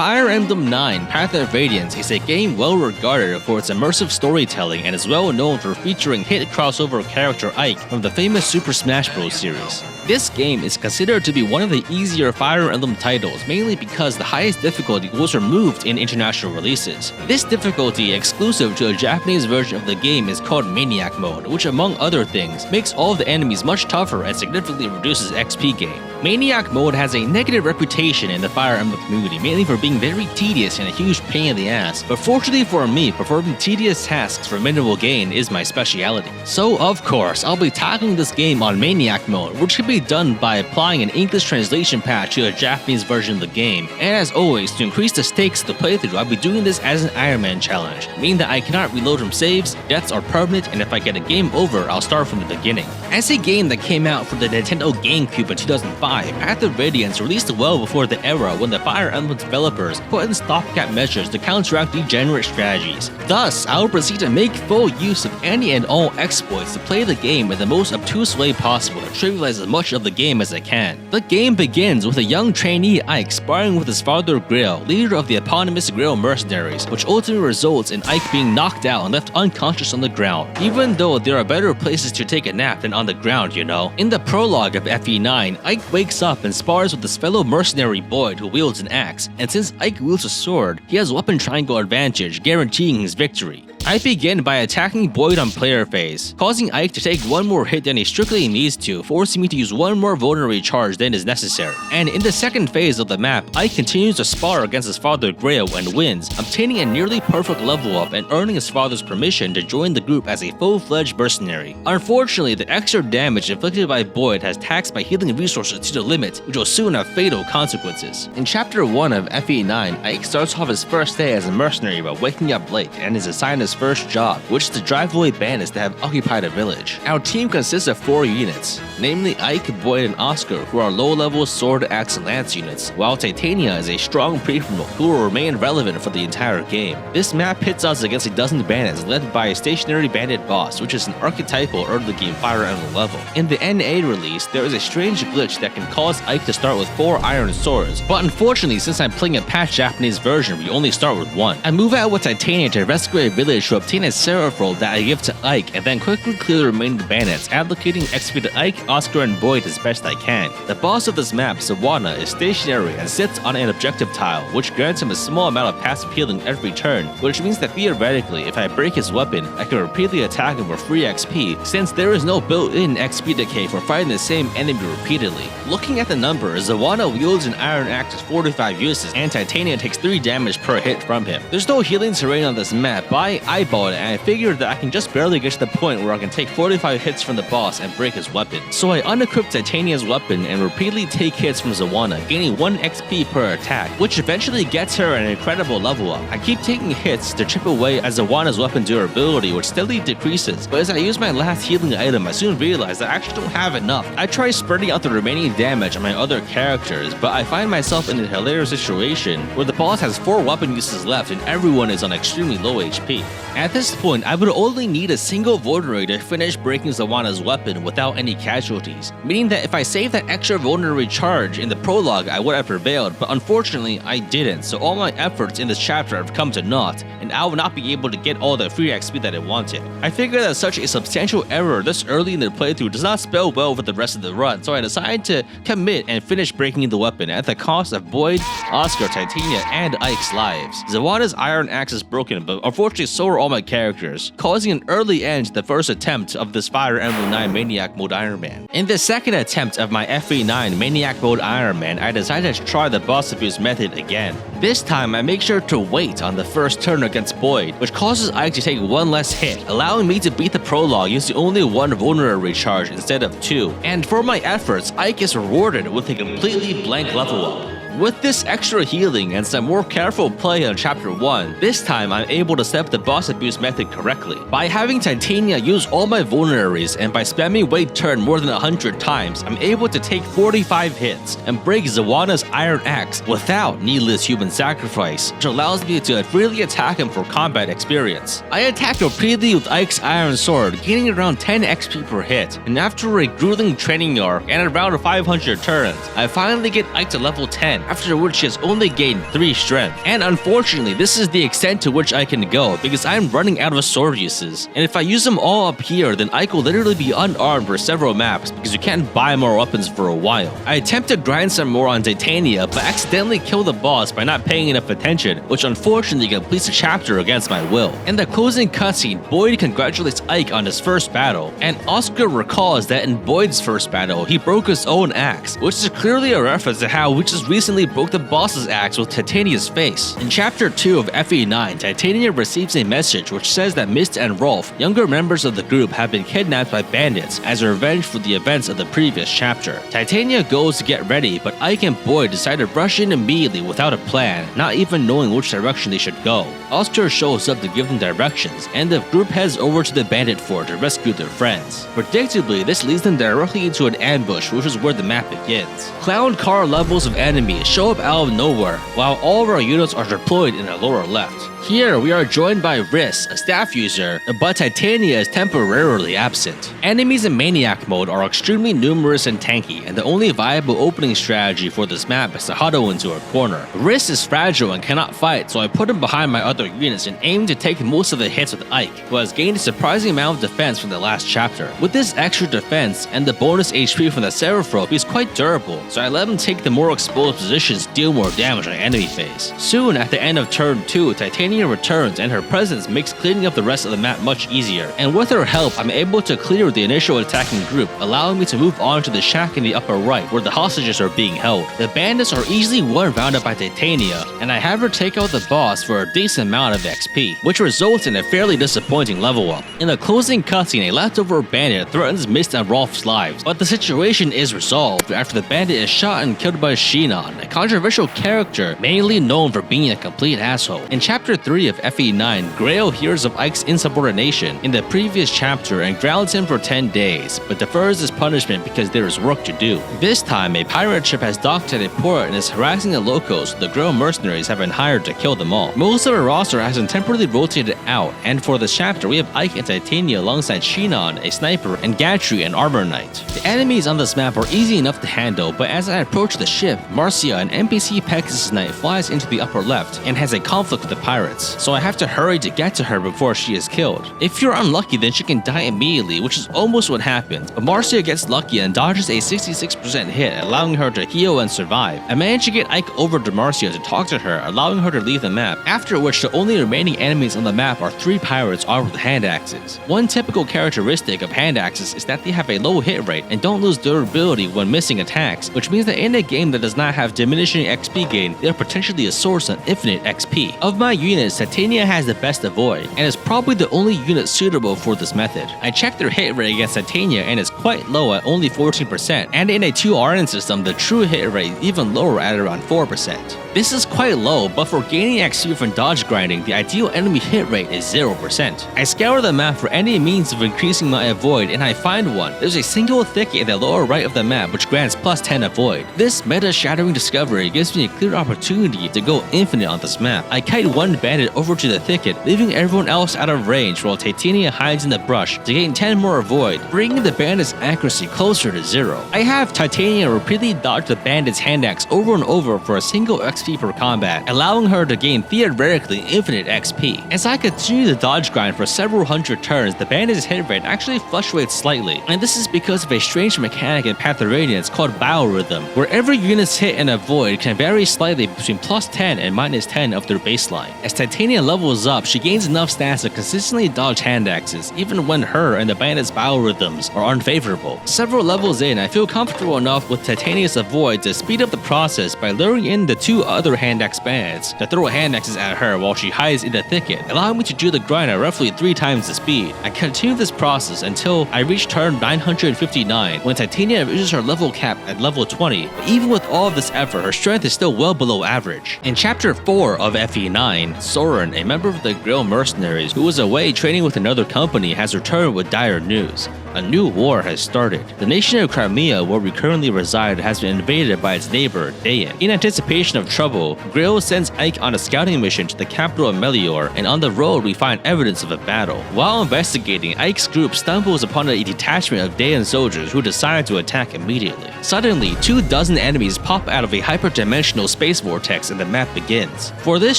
Fire Emblem 9 Path of Radiance is a game well regarded for its immersive storytelling and is well known for featuring hit crossover character Ike from the famous Super Smash Bros. Series. This game is considered to be one of the easier Fire Emblem titles, mainly because the highest difficulty was removed in international releases. This difficulty exclusive to a Japanese version of the game is called Maniac Mode, which among other things, makes all of the enemies much tougher and significantly reduces XP gain. Maniac Mode has a negative reputation in the Fire Emblem community, mainly for being very tedious and a huge pain in the ass, but fortunately for me, performing tedious tasks for minimal gain is my speciality. So of course, I'll be tackling this game on Maniac Mode, which can be done by applying an English translation patch to a Japanese version of the game. And as always, to increase the stakes of the playthrough, I'll be doing this as an Ironman challenge, meaning that I cannot reload from saves, deaths are permanent, and if I get a game over, I'll start from the beginning. As a game that came out for the Nintendo GameCube in 2005, Path of Radiance released well before the era when the Fire Emblem developers put in stopgap measures to counteract degenerate strategies. Thus, I will proceed to make full use of any and all exploits to play the game in the most obtuse way possible to trivialize as much of the game as I can. The game begins with a young trainee Ike sparring with his father Grail, leader of the eponymous Grail mercenaries, which ultimately results in Ike being knocked out and left unconscious on the ground, even though there are better places to take a nap than on the ground, you know. In the prologue of FE9, Ike wakes up and spars with his fellow mercenary Boyd who wields an axe, and since Ike wields a sword, he has weapon triangle advantage, guaranteeing his victory. I begin by attacking Boyd on player phase, causing Ike to take one more hit than he strictly needs to, forcing me to use one more vulnerary charge than is necessary. And in the second phase of the map, Ike continues to spar against his father Grail and wins, obtaining a nearly perfect level up and earning his father's permission to join the group as a full-fledged mercenary. Unfortunately, the extra damage inflicted by Boyd has taxed my healing resources to the limit, which will soon have fatal consequences. In Chapter 1 of FE9, Ike starts off his first day as a mercenary by waking up late and is assigned his first job, which is to drive away bandits that have occupied a village. Our team consists of 4 units, namely Ike, Boyd, and Oscar, who are low-level sword, axe, and lance units, while Titania is a strong prefrontal who will remain relevant for the entire game. This map pits us against a dozen bandits led by a stationary bandit boss, which is an archetypal early-game Fire Emblem level. In the NA release, there is a strange glitch that can cause Ike to start with 4 iron swords, but unfortunately, since I'm playing a patched Japanese version, we only start with 1. I move out with Titania to rescue a village to obtain a seraph roll that I give to Ike, and then quickly clear the remaining bandits, allocating XP to Ike, Oscar, and Boyd as best I can. The boss of this map, Zawana, is stationary and sits on an objective tile, which grants him a small amount of passive healing every turn, which means that theoretically, if I break his weapon, I can repeatedly attack him for free XP, since there is no built-in XP decay for fighting the same enemy repeatedly. Looking at the numbers, Zawana wields an iron axe with 45 uses, and Titania takes 3 damage per hit from him. There's no healing terrain on this map, but I eyeballed it, and I figured that I can just barely get to the point where I can take 45 hits from the boss and break his weapon. So I unequip Titania's weapon and repeatedly take hits from Zawana, gaining 1 XP per attack, which eventually gets her an incredible level up. I keep taking hits to chip away at Zawana's weapon durability, which steadily decreases, but as I use my last healing item, I soon realize that I actually don't have enough. I try spreading out the remaining damage on my other characters, but I find myself in a hilarious situation where the boss has 4 weapon uses left and everyone is on extremely low HP. At this point, I would only need a single vulnerary to finish breaking Zawana's weapon without any casualties, meaning that if I saved that extra vulnerary charge in the prologue, I would have prevailed, but unfortunately, I didn't, so all my efforts in this chapter have come to naught, and I will not be able to get all the free XP that I wanted. I figured that such a substantial error this early in the playthrough does not spell well for the rest of the run, so I decided to commit and finish breaking the weapon at the cost of Boyd, Oscar, Titania, and Ike's lives. Zawana's iron axe is broken, but unfortunately so are all my characters, causing an early end to the first attempt of this Fire Emblem 9 Maniac Mode Ironman. In the second attempt of my FE9 Maniac Mode Ironman, I decided to try the boss abuse method again. This time, I make sure to wait on the first turn against Boyd, which causes Ike to take 1 less hit, allowing me to beat the prologue using only 1 vulnerary charge instead of 2. And for my efforts, Ike is rewarded with a completely blank level up. With this extra healing and some more careful play on Chapter 1, this time I'm able to set up the boss abuse method correctly. By having Titania use all my vulneraries and by spamming wait turn more than 100 times, I'm able to take 45 hits and break Zawana's iron axe without needless human sacrifice, which allows me to freely attack him for combat experience. I attack repeatedly with Ike's iron sword, gaining around 10 XP per hit, and after a grueling training arc and around 500 turns, I finally get Ike to level 10. after which she has only gained 3 strength. And unfortunately, this is the extent to which I can go because I'm running out of sword uses. And if I use them all up here, then Ike will literally be unarmed for several maps because you can't buy more weapons for a while. I attempt to grind some more on Titania, but accidentally kill the boss by not paying enough attention, which unfortunately completes the chapter against my will. In the closing cutscene, Boyd congratulates Ike on his first battle, and Oscar recalls that in Boyd's first battle, he broke his own axe, which is clearly a reference to how we just recently broke the boss's axe with Titania's face. In chapter 2 of FE9, Titania receives a message which says that Mist and Rolf, younger members of the group, have been kidnapped by bandits as a revenge for the events of the previous chapter. Titania goes to get ready, but Ike and Boyd decide to rush in immediately without a plan, not even knowing which direction they should go. Oscar shows up to give them directions, and the group heads over to the bandit fort to rescue their friends. Predictably, this leads them directly into an ambush, which is where the map begins. Clown car levels of enemies show up out of nowhere, while all of our units are deployed in the lower left. Here, we are joined by Riss, a staff user, but Titania is temporarily absent. Enemies in Maniac Mode are extremely numerous and tanky, and the only viable opening strategy for this map is to huddle into a corner. Riss is fragile and cannot fight, so I put him behind my other units and aim to take most of the hits with Ike, who has gained a surprising amount of defense from the last chapter. With this extra defense and the bonus HP from the Seraphrope, he's quite durable, so I let him take the more exposed positions to deal more damage on enemy phase. Soon, at the end of turn 2, Titania returns, and her presence makes cleaning up the rest of the map much easier, and with her help, I'm able to clear the initial attacking group, allowing me to move on to the shack in the upper right, where the hostages are being held. The bandits are easily one-rounded by Titania, and I have her take out the boss for a decent amount of XP, which results in a fairly disappointing level up. In the closing cutscene, a leftover bandit threatens Mist and Rolf's lives, but the situation is resolved after the bandit is shot and killed by Shinon, a controversial character mainly known for being a complete asshole. In chapter 3 of FE9, Grail hears of Ike's insubordination in the previous chapter and grounds him for 10 days, but defers his punishment because there is work to do. This time, a pirate ship has docked at a port and is harassing the locals, so the Grail mercenaries have been hired to kill them all. Most of our roster has been temporarily rotated out, and for this chapter, we have Ike and Titania alongside Shinon, a sniper, and Gatry, an armor knight. The enemies on this map are easy enough to handle, but as I approach the ship, Marcia, an NPC Pegasus knight, flies into the upper left and has a conflict with the pirates, so I have to hurry to get to her before she is killed. If you're unlucky, then she can die immediately, which is almost what happened, but Marcia gets lucky and dodges a 66% hit, allowing her to heal and survive. I managed to get Ike over to Marcia to talk to her, allowing her to leave the map, after which the only remaining enemies on the map are 3 pirates armed with hand axes. One typical characteristic of hand axes is that they have a low hit rate and don't lose durability when missing attacks, which means that in a game that does not have diminishing XP gain, they are potentially a source of infinite XP. Of my units, Titania has the best avoid, and is probably the only unit suitable for this method. I checked their hit rate against Titania and is quite low at only 14%, and in a 2RN system, the true hit rate is even lower at around 4%. This is quite low, but for gaining XP from dodge grinding, the ideal enemy hit rate is 0%. I scour the map for any means of increasing my avoid, and I find one. There's a single thicket in the lower right of the map which grants plus 10 avoid. This meta-shattering discovery gives me a clear opportunity to go infinite on this map. I kite one bandit over to the thicket, leaving everyone else out of range while Titania hides in the brush to gain 10 more avoid, bringing the bandit's accuracy closer to 0. I have Titania repeatedly dodge the bandit's hand axe over and over for a single XP per combat, allowing her to gain theoretically infinite XP. As I continue the dodge grind for several hundred turns, the bandit's hit rate actually fluctuates slightly, and this is because of a strange mechanic in Path of Radiance called Biorhythm, where every unit's hit and avoid can vary slightly between plus 10 and minus 10 of their baseline. As Titania levels up, she gains enough stats to consistently dodge hand axes, even when her and the bandit's biorhythms are unfavorable. Several levels in, I feel comfortable enough with Titania's avoid to speed up the process by luring in the 2 other hand axe bandits to throw hand axes at her while she hides in the thicket, allowing me to do the grind at roughly 3 times the speed. I continue this process until I reach turn 959, when Titania reaches her level cap at level 20, but even with all of this effort, her strength is still well below average. In chapter 4 of FE9, Soren, a member of the Grail mercenaries who was away training with another company, has returned with dire news. A new war has started. The nation of Crimea, where we currently reside, has been invaded by its neighbor, Dayan. In anticipation of trouble, Grail sends Ike on a scouting mission to the capital of Melior, and on the road we find evidence of a battle. While investigating, Ike's group stumbles upon a detachment of Dayan soldiers who decide to attack immediately. Suddenly, 24 enemies pop out of a hyperdimensional space vortex and the map begins. For this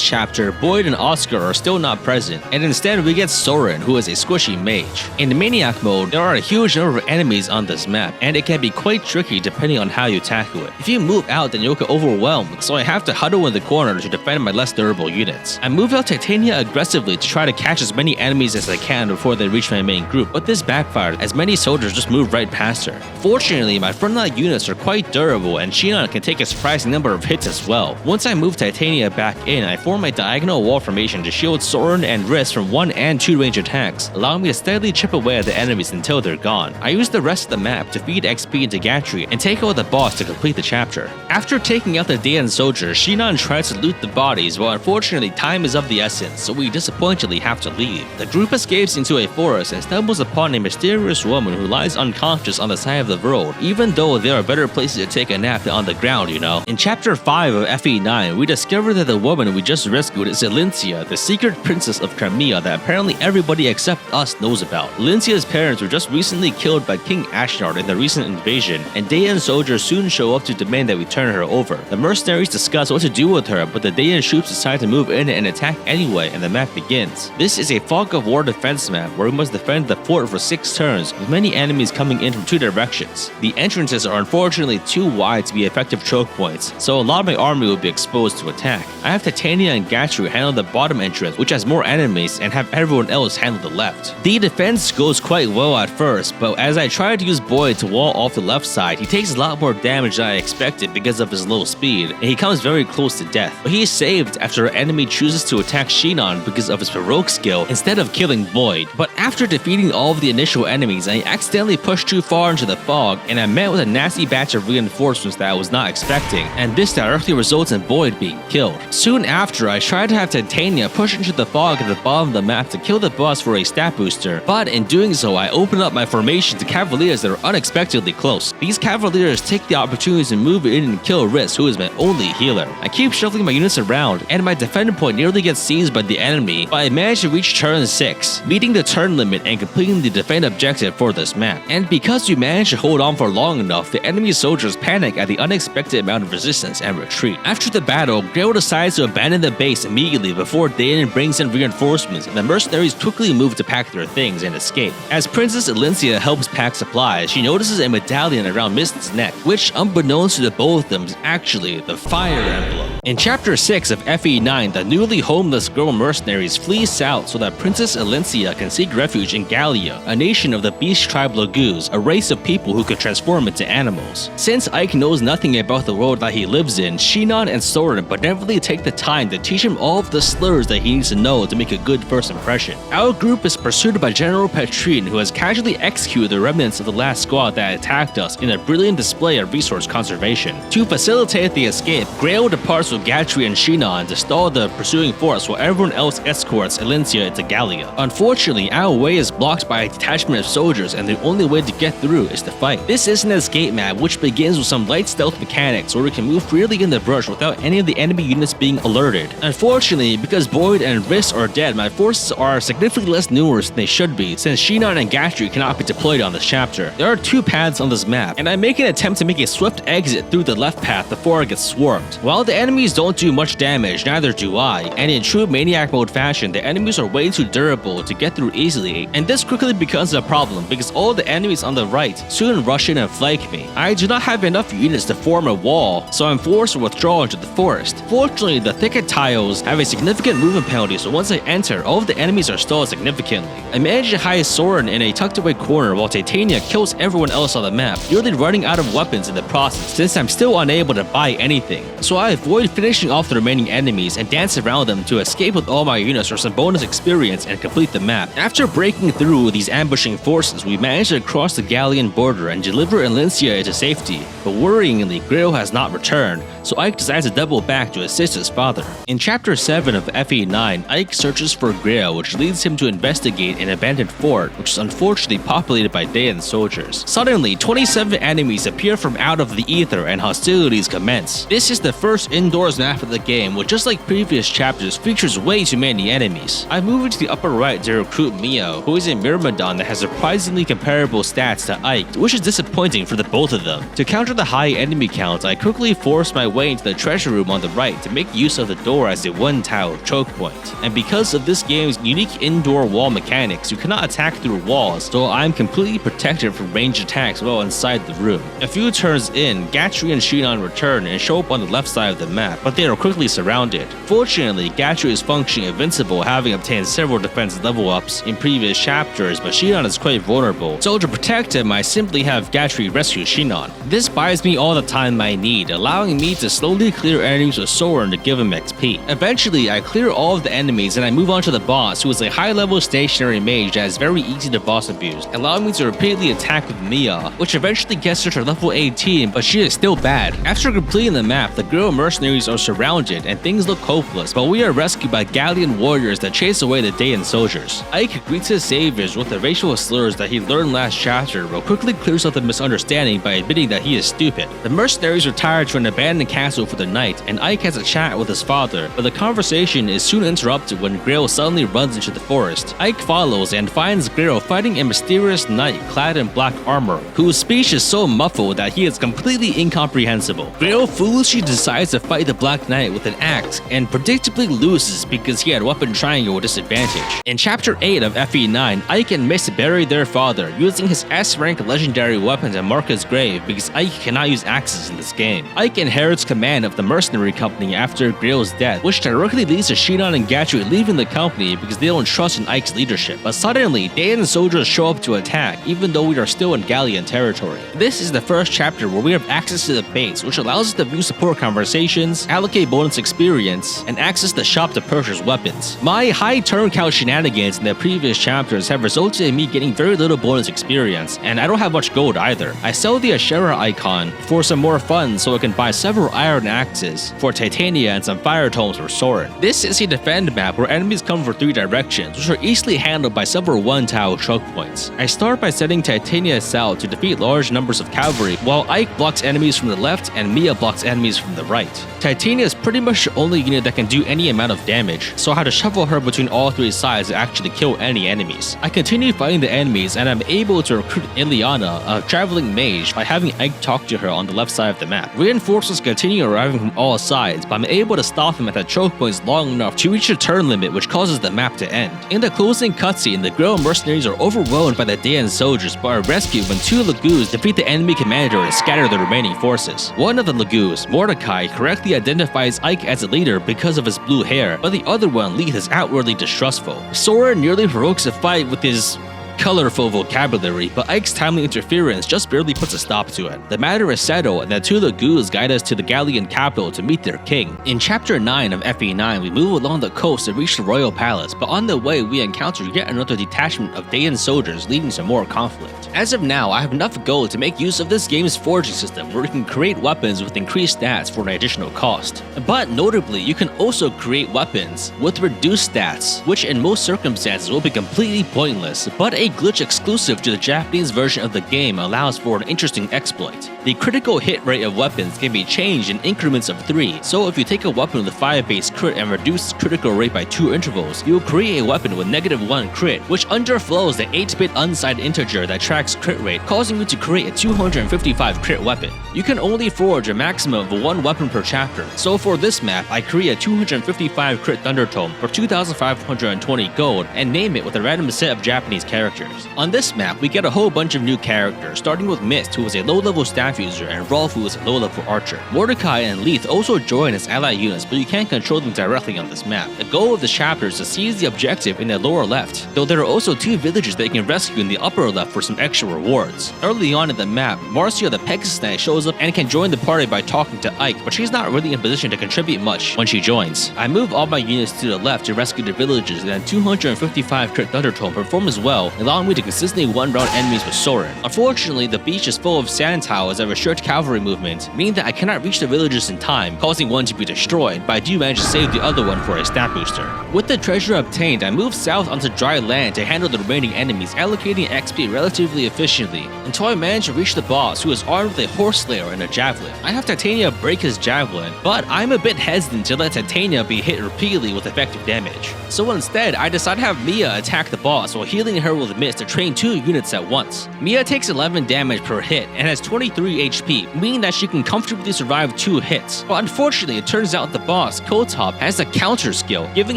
chapter, Boyd and Oscar are still not present, and instead we get Soren, who is a squishy mage. In Maniac Mode, there are a huge number of enemies on this map, and it can be quite tricky depending on how you tackle it. If you move out, then you'll get overwhelmed, so I have to huddle in the corner to defend my less durable units. I move out Titania aggressively to try to catch as many enemies as I can before they reach my main group, but this backfired as many soldiers just move right past her. Fortunately, my frontline units are quite durable, and Shinon can take a surprising number of hits as well. Once I move Titania back in, I form a diagonal wall formation to shield Soren and Riss from 1 and 2 range attacks, allowing me to steadily chip away at the enemies until they're gone. I use the rest of the map to feed XP into Gatry and take out the boss to complete the chapter. After taking out the Dayan soldiers, Shinon tries to loot the bodies, but unfortunately time is of the essence, so we disappointingly have to leave. The group escapes into a forest and stumbles upon a mysterious woman who lies unconscious on the side of the road, even though there are better places to take a nap than on the ground, you know. In chapter 5 of FE9, we discover that the woman we just rescued is Elincia, the secret princess of Crimea that apparently everybody except us knows about. Elincia's parents were just recently killed by King Ashnard in the recent invasion, and Dayan soldiers soon show up to demand that we turn her over. The mercenaries discuss what to do with her, but the Dayan troops decide to move in and attack anyway, and the map begins. This is a fog of war defense map where we must defend the fort for 6 turns, with many enemies coming in from 2 directions. The entrances are unfortunately too wide to be effective choke points, so a lot of my army will be exposed to attack. I have Titania and Gatru handle the bottom entrance, which has more enemies, and have everyone else handle the left. The defense goes quite well at first, but as I try to use Boyd to wall off the left side, he takes a lot more damage than I expected because of his low speed, and he comes very close to death. But he is saved after an enemy chooses to attack Shinon because of his heroic skill instead of killing Boyd. But after defeating all of the initial enemies, I accidentally pushed too far into the fog, and I met with a nasty batch of reinforcements that I was not expecting, and this directly results in Boyd being killed. Soon after, I tried to have Titania push into the fog at the bottom of the map to kill the boss for a stat booster, but in doing so, I opened up my formation to Cavaliers that are unexpectedly close. These Cavaliers take the opportunity to move in and kill Riss, who is my only healer. I keep shuffling my units around, and my defender point nearly gets seized by the enemy, but I managed to reach turn 6, meeting the turn limit and completing the defend objective for this map. And because you manage to hold on for long enough, the enemy soldiers panic at the unexpected amount of resistance and retreat. After the battle, Grail decides to abandon the base immediately before Dayan brings in reinforcements, and the mercenaries quickly move to pack their things and escape. As Princess Elincia helps pack supplies, she notices a medallion around Mist's neck, which, unbeknownst to the both of them, is actually the Fire Emblem. In chapter 6 of FE9, the newly homeless girl mercenaries flee south so that Princess Elincia can seek refuge in Gallia, a nation of the beast tribe Laguz, a race of people who could transform into animals. Since Ike knows nothing about the world that he lives in, Shinon and Soren benevolently take the time to teach him all of the slurs that he needs to know to make a good first impression. Our group is pursued by General Petrine, who has casually executed the remnants of the last squad that attacked us in a brilliant display of resource conservation. To facilitate the escape, Grail departs with Gatry and Shinon to stall the pursuing force while everyone else escorts Elincia into Gallia. Unfortunately, our way is blocked by a detachment of soldiers, and the only way to get through is to fight. This is an escape map which begins with some light stealth mechanics where we can move freely in the brush without any of the enemy units being alerted. Unfortunately, because Boyd and Riss are dead, my forces are significantly less numerous than they should be, since Shinon and Gatry cannot be deployed on this chapter. There are 2 paths on this map, and I make an attempt to make a swift exit through the left path before I get swarmed. While the enemies don't do much damage, neither do I, and in true Maniac Mode fashion, the enemies are way too durable to get through easily, and this quickly becomes a problem because all the enemies on the right soon rush in and flank me. I do not have enough units to form a wall, so I'm forced to withdraw into the forest. Fortunately, the thicket tiles have a significant movement penalty, so once I enter, all of the enemies are stalled significantly. I manage to hide Soren in a tucked away corner while Titania kills everyone else on the map, nearly running out of weapons in the process since I'm still unable to buy anything. So I avoid finishing off the remaining enemies and dance around them to escape with all my units for some bonus experience and complete the map. After breaking through these ambushing forces, we manage to cross the Gallian border and deliver Elincia into safety, but worryingly, Grail has not returned, so Ike decides to double back to assist his father. In Chapter 7 of FE9, Ike searches for Grail, which leads him to investigate an abandoned fort, which is unfortunately populated by Daeon's soldiers. Suddenly, 27 enemies appear from out of the ether and hostilities commence. This is the first indoors map of the game, which just like previous chapters features way too many enemies. I move into the upper right to recruit Mio, who is a Myrmidon that has surprisingly comparable stats to Ike, which is disappointing for the both of them. To counter the high enemy count, I quickly force my way into the treasure room on the right to make use of the door as a one-tile choke point. And because of this game's unique indoor wall mechanics, you cannot attack through walls, so I'm completely protected from ranged attacks while inside the room. A few turns in, Gatry and Shinon return and show up on the left side of the map, but they are quickly surrounded. Fortunately, Gatry is functioning invincible, having obtained several defense level ups in previous chapters, but Shinon is quite vulnerable, so to protect him, I simply have Gatry rescue Shinon. This buys me all the time I need, allowing me to slowly clear enemies with Soren to give him XP. Eventually, I clear all of the enemies and I move on to the boss, who is a high-level stationary mage that is very easy to boss abuse, allowing me to repeatedly attack with Mia, which eventually gets her to level 18, but she is still bad. After completing the map, the girl mercenaries are surrounded and things look hopeless, but we are rescued by Galleon warriors that chase away the Daeon soldiers. Ike greets his saviors with the racial slurs that he learned last chapter, but quickly clears up the misunderstanding by admitting that he is stupid. The mercenaries retire to an abandoned castle for the night, and Ike has a chat with his father, but the conversation is soon interrupted when Grail suddenly runs into the forest. Ike follows and finds Grail fighting a mysterious knight clad in black armor, whose speech is so muffled that he is completely incomprehensible. Grail foolishly decides to fight the Black Knight with an axe, and predictably loses because he had weapon triangle disadvantage. In Chapter 8 of FE9, Ike and Mist bury their father, using his S-rank legendary weapon to mark his grave because Ike cannot use axes in this game. Ike inherits command of the mercenary company after Grail's death, which directly leads to Shinon and Gatry leaving the company because they don't trust in Ike's leadership. But suddenly, Daeon's soldiers show up to attack, even though we are still in Galleon territory. This is the first chapter where we have access to the base, which allows us to view support conversations, allocate bonus experience, and access the shop to purchase weapons. My high turn count shenanigans in the previous chapters have resulted in me getting very little bonus experience, and I don't have much gold either. I sell the Ashera icon for some more funds so I can buy several iron axes for Titania and some fire tomes for Soren. This is a defend map where enemies come from 3 directions, which are easily handled by several one-tile choke points. I start by setting Titania south to defeat large numbers of cavalry, while Ike blocks enemies from the left and Mia blocks enemies from the right. Titania is pretty much the only unit that can do any amount of damage, so I had to shuffle her between all 3 sides to actually kill any enemies. I continue fighting the enemies and I'm able to recruit Ileana, a traveling mage, by having Ike talk to her on the left side of the map. Reinforcements continue arriving from all sides, but I'm able to stop them at the choke points long enough to reach a turn limit, which causes the map to end. In the closing cutscene, the Grail mercenaries are overwhelmed by the Daeon soldiers but are rescued when 2 Lagoos defeat the enemy commander and scatter the remaining forces. One of the Lagoos, Mordecai, correctly identifies Ike as a leader because of his blue hair, but the other one, Leith, is outwardly distrustful. Soren nearly provokes a fight with his colorful vocabulary, but Ike's timely interference just barely puts a stop to it. The matter is settled, and the 2 Lagoos guide us to the Galleon capital to meet their king. In Chapter 9 of FE9, we move along the coast to reach the royal palace, but on the way we encounter yet another detachment of Daeon soldiers, leading to more conflict. As of now, I have enough gold to make use of this game's forging system, where you can create weapons with increased stats for an additional cost. But notably, you can also create weapons with reduced stats, which in most circumstances will be completely pointless, but a glitch exclusive to the Japanese version of the game allows for an interesting exploit. The critical hit rate of weapons can be changed in increments of 3, so if you take a weapon with a 5 base crit and reduce critical rate by 2 intervals, you will create a weapon with -1 crit, which underflows the 8-bit unsigned integer that tracks crit rate, causing you to create a 255 crit weapon. You can only forge a maximum of 1 weapon per chapter, so for this map, I create a 255 crit Thunder Tome for 2,520 gold and name it with a random set of Japanese characters. On this map, we get a whole bunch of new characters, starting with Mist, who is a low-level staff user, and Rolf, who is a low-level archer. Mordecai and Leith also join as ally units, but you can't control them directly on this map. The goal of this chapter is to seize the objective in the lower left, though there are also 2 villages that you can rescue in the upper left for some extra rewards. Early on in the map, Marcia the Pegasus Knight shows up and can join the party by talking to Ike, but she's not really in position to contribute much when she joins. I move all my units to the left to rescue the villages, and then 255 crit Thunder Tome perform as well, allowing me to consistently one-round enemies with Soren. Unfortunately, the beach is full of sand tiles that restrict cavalry movement, meaning that I cannot reach the villages in time, causing one to be destroyed, but I do manage to save the other one for a stat booster. With the treasure obtained, I move south onto dry land to handle the remaining enemies, allocating XP relatively efficiently, until I manage to reach the boss, who is armed with a horse slayer and a javelin. I have Titania break his javelin, but I'm a bit hesitant to let Titania be hit repeatedly with effective damage. So instead, I decide to have Mia attack the boss while healing her with Mist to train 2 units at once. Mia takes 11 damage per hit and has 23 HP, meaning that she can comfortably survive 2 hits. But unfortunately, it turns out the boss, Kotop, has a counter skill, giving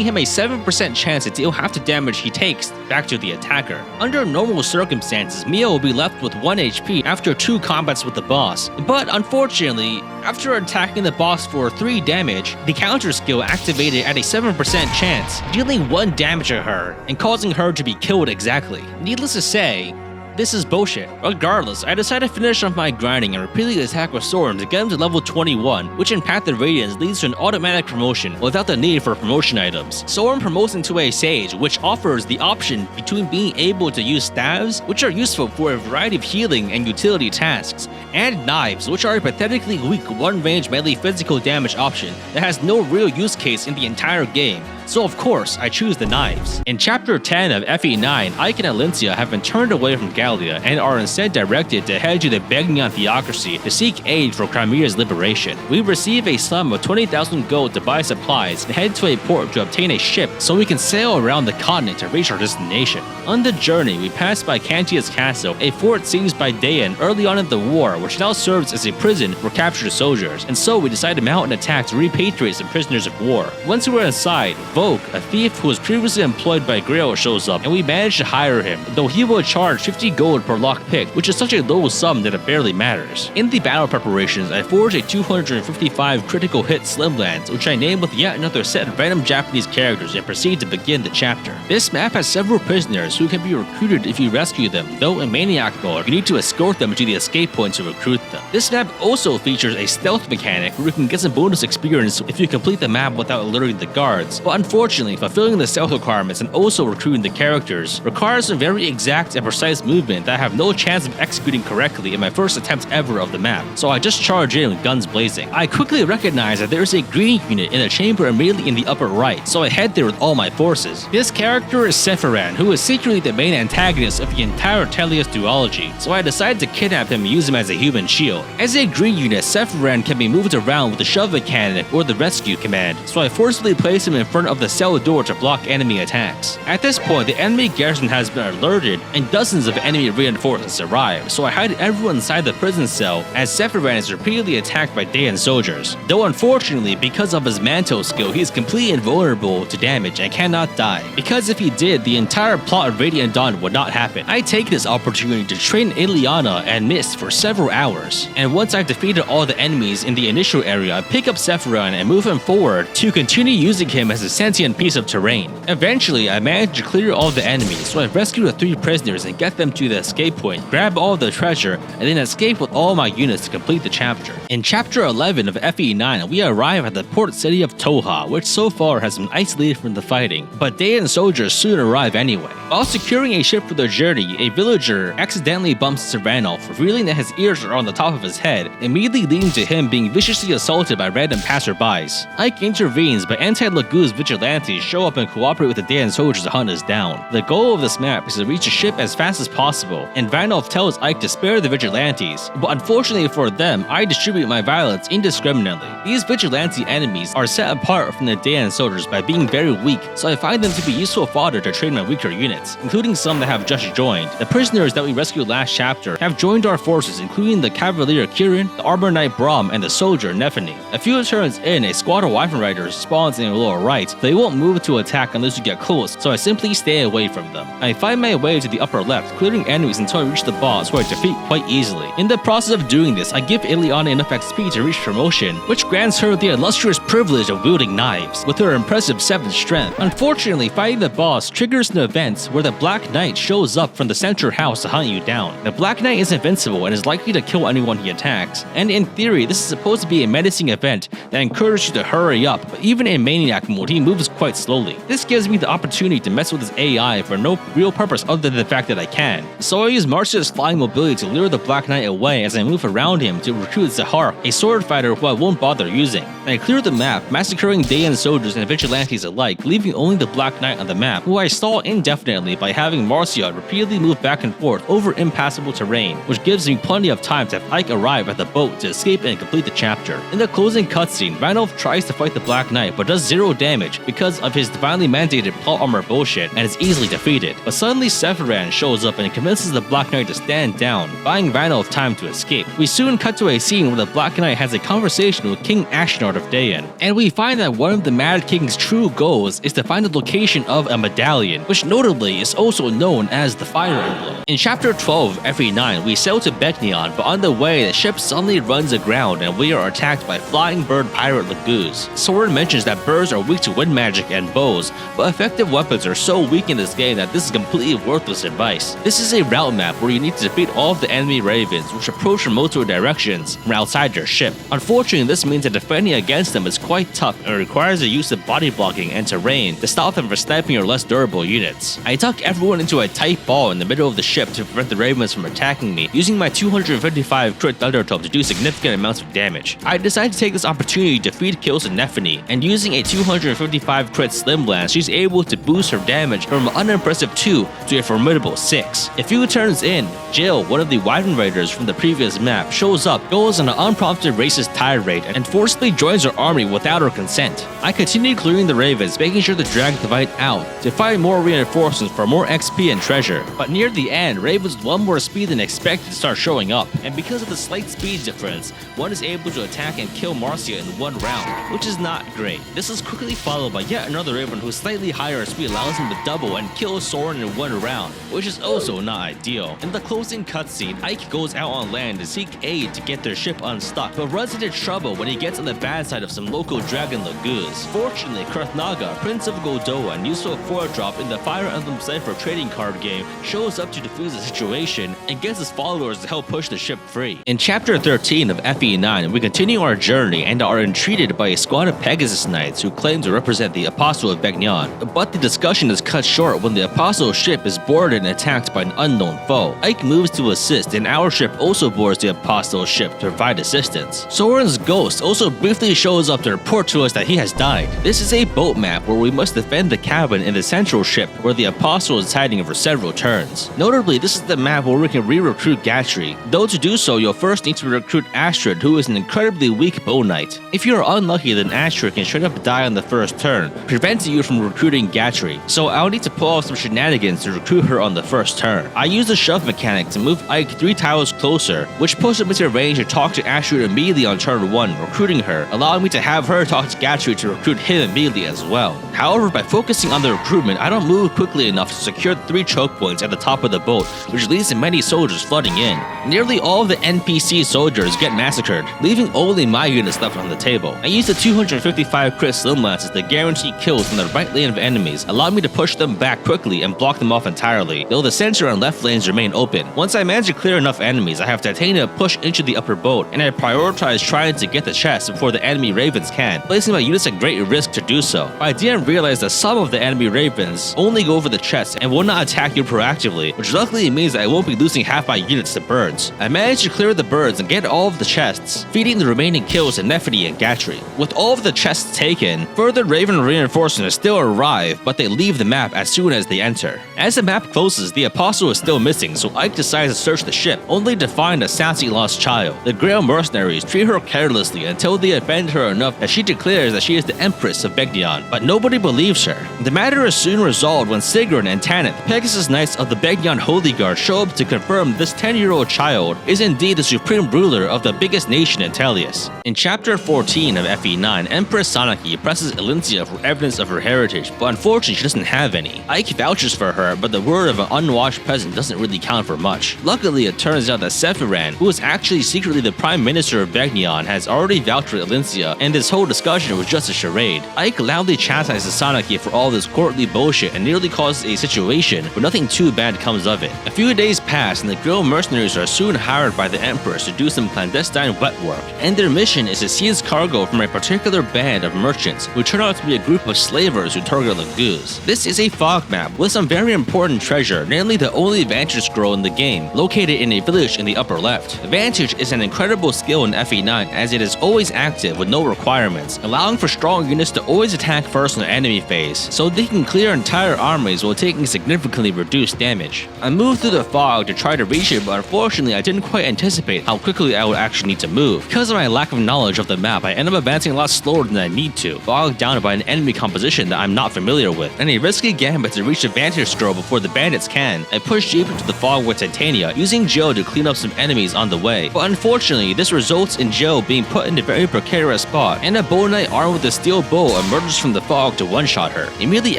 him a 7% chance to deal half the damage he takes back to the attacker. Under normal circumstances, Mia will be left with 1 HP after 2 combats with the boss, but unfortunately, after attacking the boss for 3 damage, the counter skill activated at a 7% chance, dealing 1 damage to her and causing her to be killed exactly. Needless to say, this is bullshit. Regardless, I decide to finish off my grinding and repeatedly attack with Sorum to get him to level 21, which in Path of Radiance leads to an automatic promotion without the need for promotion items. Sorum promotes into a Sage, which offers the option between being able to use staves, which are useful for a variety of healing and utility tasks, and knives, which are a pathetically weak one-range melee physical damage option that has no real use case in the entire game. So of course, I choose the knives. In Chapter 10 of FE9, Ike and Alencia have been turned away from Gallia and are instead directed to head to the Begnion Theocracy to seek aid for Crimea's liberation. We receive a sum of 20,000 gold to buy supplies and head to a port to obtain a ship so we can sail around the continent to reach our destination. On the journey, we pass by Cantia's castle, a fort seized by Dayan early on in the war, which now serves as a prison for captured soldiers, and so we decide to mount an attack to repatriate some prisoners of war. Once we're inside, Vogue, a thief who was previously employed by Grail, shows up, and we manage to hire him, though he will charge 50 gold per lockpick, which is such a low sum that it barely matters. In the battle preparations, I forge a 255 critical hit Slimlands, which I name with yet another set of random Japanese characters and proceed to begin the chapter. This map has several prisoners who can be recruited if you rescue them, though in Maniac Mode, you need to escort them to the escape point to recruit them. This map also features a stealth mechanic where you can get some bonus experience if you complete the map without alerting the guards, but unfortunately, fulfilling the stealth requirements and also recruiting the characters requires some very exact and precise movement that I have no chance of executing correctly in my first attempt ever of the map, so I just charge in with guns blazing. I quickly recognize that there is a green unit in a chamber immediately in the upper right, so I head there with all my forces. This character is Sephiran, who is secretly the main antagonist of the entire Telios duology, so I decide to kidnap him and use him as a human shield. As a green unit, Sephiran can be moved around with the shove mechanic or the rescue command, so I forcibly place him in front of the cell door to block enemy attacks. At this point, the enemy garrison has been alerted and dozens of enemy reinforcements arrive, so I hide everyone inside the prison cell as Sephiran is repeatedly attacked by Dayan soldiers. Though unfortunately, because of his mantle skill, he is completely invulnerable to damage and cannot die, because if he did, the entire plot of Radiant Dawn would not happen. I take this opportunity to train Ileana and Mist for several hours, and once I've defeated all the enemies in the initial area, I pick up Sephiran and move him forward to continue using him as a sentient piece of terrain. Eventually, I manage to clear all the enemies, so I rescue the 3 prisoners and get them to the escape point, grab all the treasure, and then escape with all my units to complete the chapter. In Chapter 11 of FE9, we arrive at the port city of Toha, which so far has been isolated from the fighting, but Dayan soldiers soon arrive anyway. While securing a ship for their journey, a villager accidentally bumps into Ranulf, revealing that his ears are on the top of his head, immediately leading to him being viciously assaulted by random passerbys. Ike intervenes, but anti-Lagu's vigilantes show up and cooperate with the Dayan soldiers to hunt us down. The goal of this map is to reach the ship as fast as possible, and Ranulf tells Ike to spare the vigilantes, but unfortunately for them, I distribute my violence indiscriminately. These vigilante enemies are set apart from the Dayan soldiers by being very weak, so I find them to be useful fodder to train my weaker units, including some that have just joined. The prisoners that we rescued last chapter have joined our forces, including the Cavalier Kirin, the Armor Knight Brahm, and the soldier Nephany. A few turns in, a squad of Wyvern Riders spawns in the lower right. They won't move to attack unless you get close, so I simply stay away from them. I find my way to the upper left, clearing enemies until I reach the boss, who I defeat quite easily. In the process of doing this, I give Ileana enough XP to reach promotion, which grants her the illustrious privilege of wielding knives, with her impressive 7th strength. Unfortunately, fighting the boss triggers an event where the Black Knight shows up from the center house to hunt you down. The Black Knight is invincible and is likely to kill anyone he attacks, and in theory, this is supposed to be a menacing event that encourages you to hurry up, but even in Maniac Mode, he moves moves quite slowly. This gives me the opportunity to mess with his AI for no real purpose other than the fact that I can. So I use Marcia's flying mobility to lure the Black Knight away as I move around him to recruit Zahar, a sword fighter who I won't bother using. I clear the map, massacring Dayan soldiers and vigilantes alike, leaving only the Black Knight on the map, who I stall indefinitely by having Marcia repeatedly move back and forth over impassable terrain, which gives me plenty of time to have Ike arrive at the boat to escape and complete the chapter. In the closing cutscene, Ranulf tries to fight the Black Knight but does 0 damage because of his divinely mandated plot armor bullshit and is easily defeated. But suddenly Sephiroth shows up and convinces the Black Knight to stand down, buying Ranulf time to escape. We soon cut to a scene where the Black Knight has a conversation with King Ashnard of Dayan, and we find that one of the Mad King's true goals is to find the location of a medallion, which notably is also known as the Fire Emblem. In Chapter 12 of FE9, we sail to Beknion, but on the way, the ship suddenly runs aground and we are attacked by flying bird pirate Lagoos. Soren mentions that birds are weak to wind magic and bows, but effective weapons are so weak in this game that this is completely worthless advice. This is a route map where you need to defeat all of the enemy ravens, which approach from multiple directions from outside your ship. Unfortunately, this means that defending against them is quite tough and requires the use of body blocking and terrain to stop them from sniping your less durable units. I tuck everyone into a tight ball in the middle of the ship to prevent the ravens from attacking me, using my 255 crit Thundertome to do significant amounts of damage. I decide to take this opportunity to feed kills to Nephany, and using a 255 crit Slim Blast, she's able to boost her damage from an unimpressive 2 to a formidable 6. A few turns in, Jill, one of the Wyvern Raiders from the previous map, shows up, goes on an unprompted racist tirade, and forcibly joins her army without her consent. I continue clearing the ravens, making sure to drag the fight out to find more reinforcements for more XP and treasure. But near the end, ravens with 1 more speed than expected start showing up, and because of the slight speed difference, one is able to attack and kill Marcia in 1 round, which is not great. This is quickly followed by yet another raven whose slightly higher speed allows him to double and kill Soren in 1 round, which is also not ideal. In the closing cutscene, Ike goes out on land to seek aid to get their ship unstuck, but runs into trouble when he gets on the bad side of some local dragon Lagoos. Fortunately, Krithnaga, Prince of Goldoa and useful 4-drop in the Fire Emblem Cypher trading card game, shows up to defuse the situation and gets his followers to help push the ship free. In Chapter 13 of FE9, we continue our journey and are entreated by a squad of Pegasus Knights who claim to represent the Apostle of Beknion, but the discussion is cut short when the Apostle's ship is boarded and attacked by an unknown foe. Ike moves to assist, and our ship also boards the Apostle's ship to provide assistance. Soren's ghost also briefly shows up to report to us that he has died. This is a boat map where we must defend the cabin in the central ship where the Apostle is hiding for several turns. Notably, this is the map where we can re-recruit Gatry, though to do so you'll first need to recruit Astrid, who is an incredibly weak bow knight. If you are unlucky, then Astrid can straight up die on the first turn, preventing you from recruiting Gatry, so I'll need to pull off some shenanigans to recruit her on the first turn. I use the shove mechanic to move Ike 3 tiles closer, which pushes him into range to talk to Astrid immediately on turn 1, recruiting her, allowing me to have her talk to Gatry to recruit him immediately as well. However, by focusing on the recruitment, I don't move quickly enough to secure the 3 choke points at the top of the boat, which leads to many soldiers flooding in. Nearly all of the NPC soldiers get massacred, leaving only my units left on the table. I use the 255 crit Slim Lances to guarantee kills from the right lane of enemies, allowing me to push them back quickly and block them off entirely, though the center and left lanes remain open. Once I manage to clear enough enemies, I have Titania push into the upper boat, and I prioritize trying to get the chest before the enemy ravens can, placing my units at great risk to do so. But I didn't realize that some of the enemy ravens only go for the chest and will not attack you proactively, which luckily means that I won't be losing half my units to birds. I managed to clear the birds and get all of the chests, feeding the remaining kills to Nephany and Gatry. With all of the chests taken, further raven reinforcements still arrive, but they leave the map as soon as they enter. As the map closes, the Apostle is still missing, so Ike decides to search the ship, only to find a sassy lost child. The Grail mercenaries treat her carelessly until they offend her enough that she declares that she is the Empress of Beknion, but nobody believes her. The matter is soon resolved when Sigrun and Tanith, Pegasus Knights of the Beknion Holy Guard, show up to confirm this 10-year-old child is indeed the supreme ruler of the biggest nation in Tellius. In Chapter 14 of FE9, Empress Sanaki presses Elincia for evidence of her heritage, but unfortunately she doesn't have any. Ike vouches for her, but the word of an unwashed peasant doesn't really count for much. Luckily, it turns out that Sephiroth, who is actually secretly the Prime Minister of Beknion, has already vouched for Elincia, and this whole discussion was just a charade. Ike loudly chastises Sanaki for all this courtly bullshit and nearly causes a situation where nothing too bad comes of it. A few days pass, and the Grill mercenaries are soon hired by the Empress to do some clandestine wet work, and their mission is to seize cargo from a particular band of merchants who turn out to to be a group of slavers who target Lagoos. This is a fog map with some very important treasure, namely the only Vantage Scroll in the game, located in a village in the upper left. Vantage is an incredible skill in FE9 as it is always active with no requirements, allowing for strong units to always attack first in the enemy phase, so they can clear entire armies while taking significantly reduced damage. I moved through the fog to try to reach it, but unfortunately I didn't quite anticipate how quickly I would actually need to move. Because of my lack of knowledge of the map, I end up advancing a lot slower than I need to, bogged down by an enemy composition that I'm not familiar with, and a risky gambit to reach the Vantage Scroll before the bandits can. I pushed deep into the fog with Titania, using Joe to clean up some enemies on the way, but unfortunately this results in Joe being put in a very precarious spot, and a bow knight armed with a steel bow emerges from the fog to one-shot her. Immediately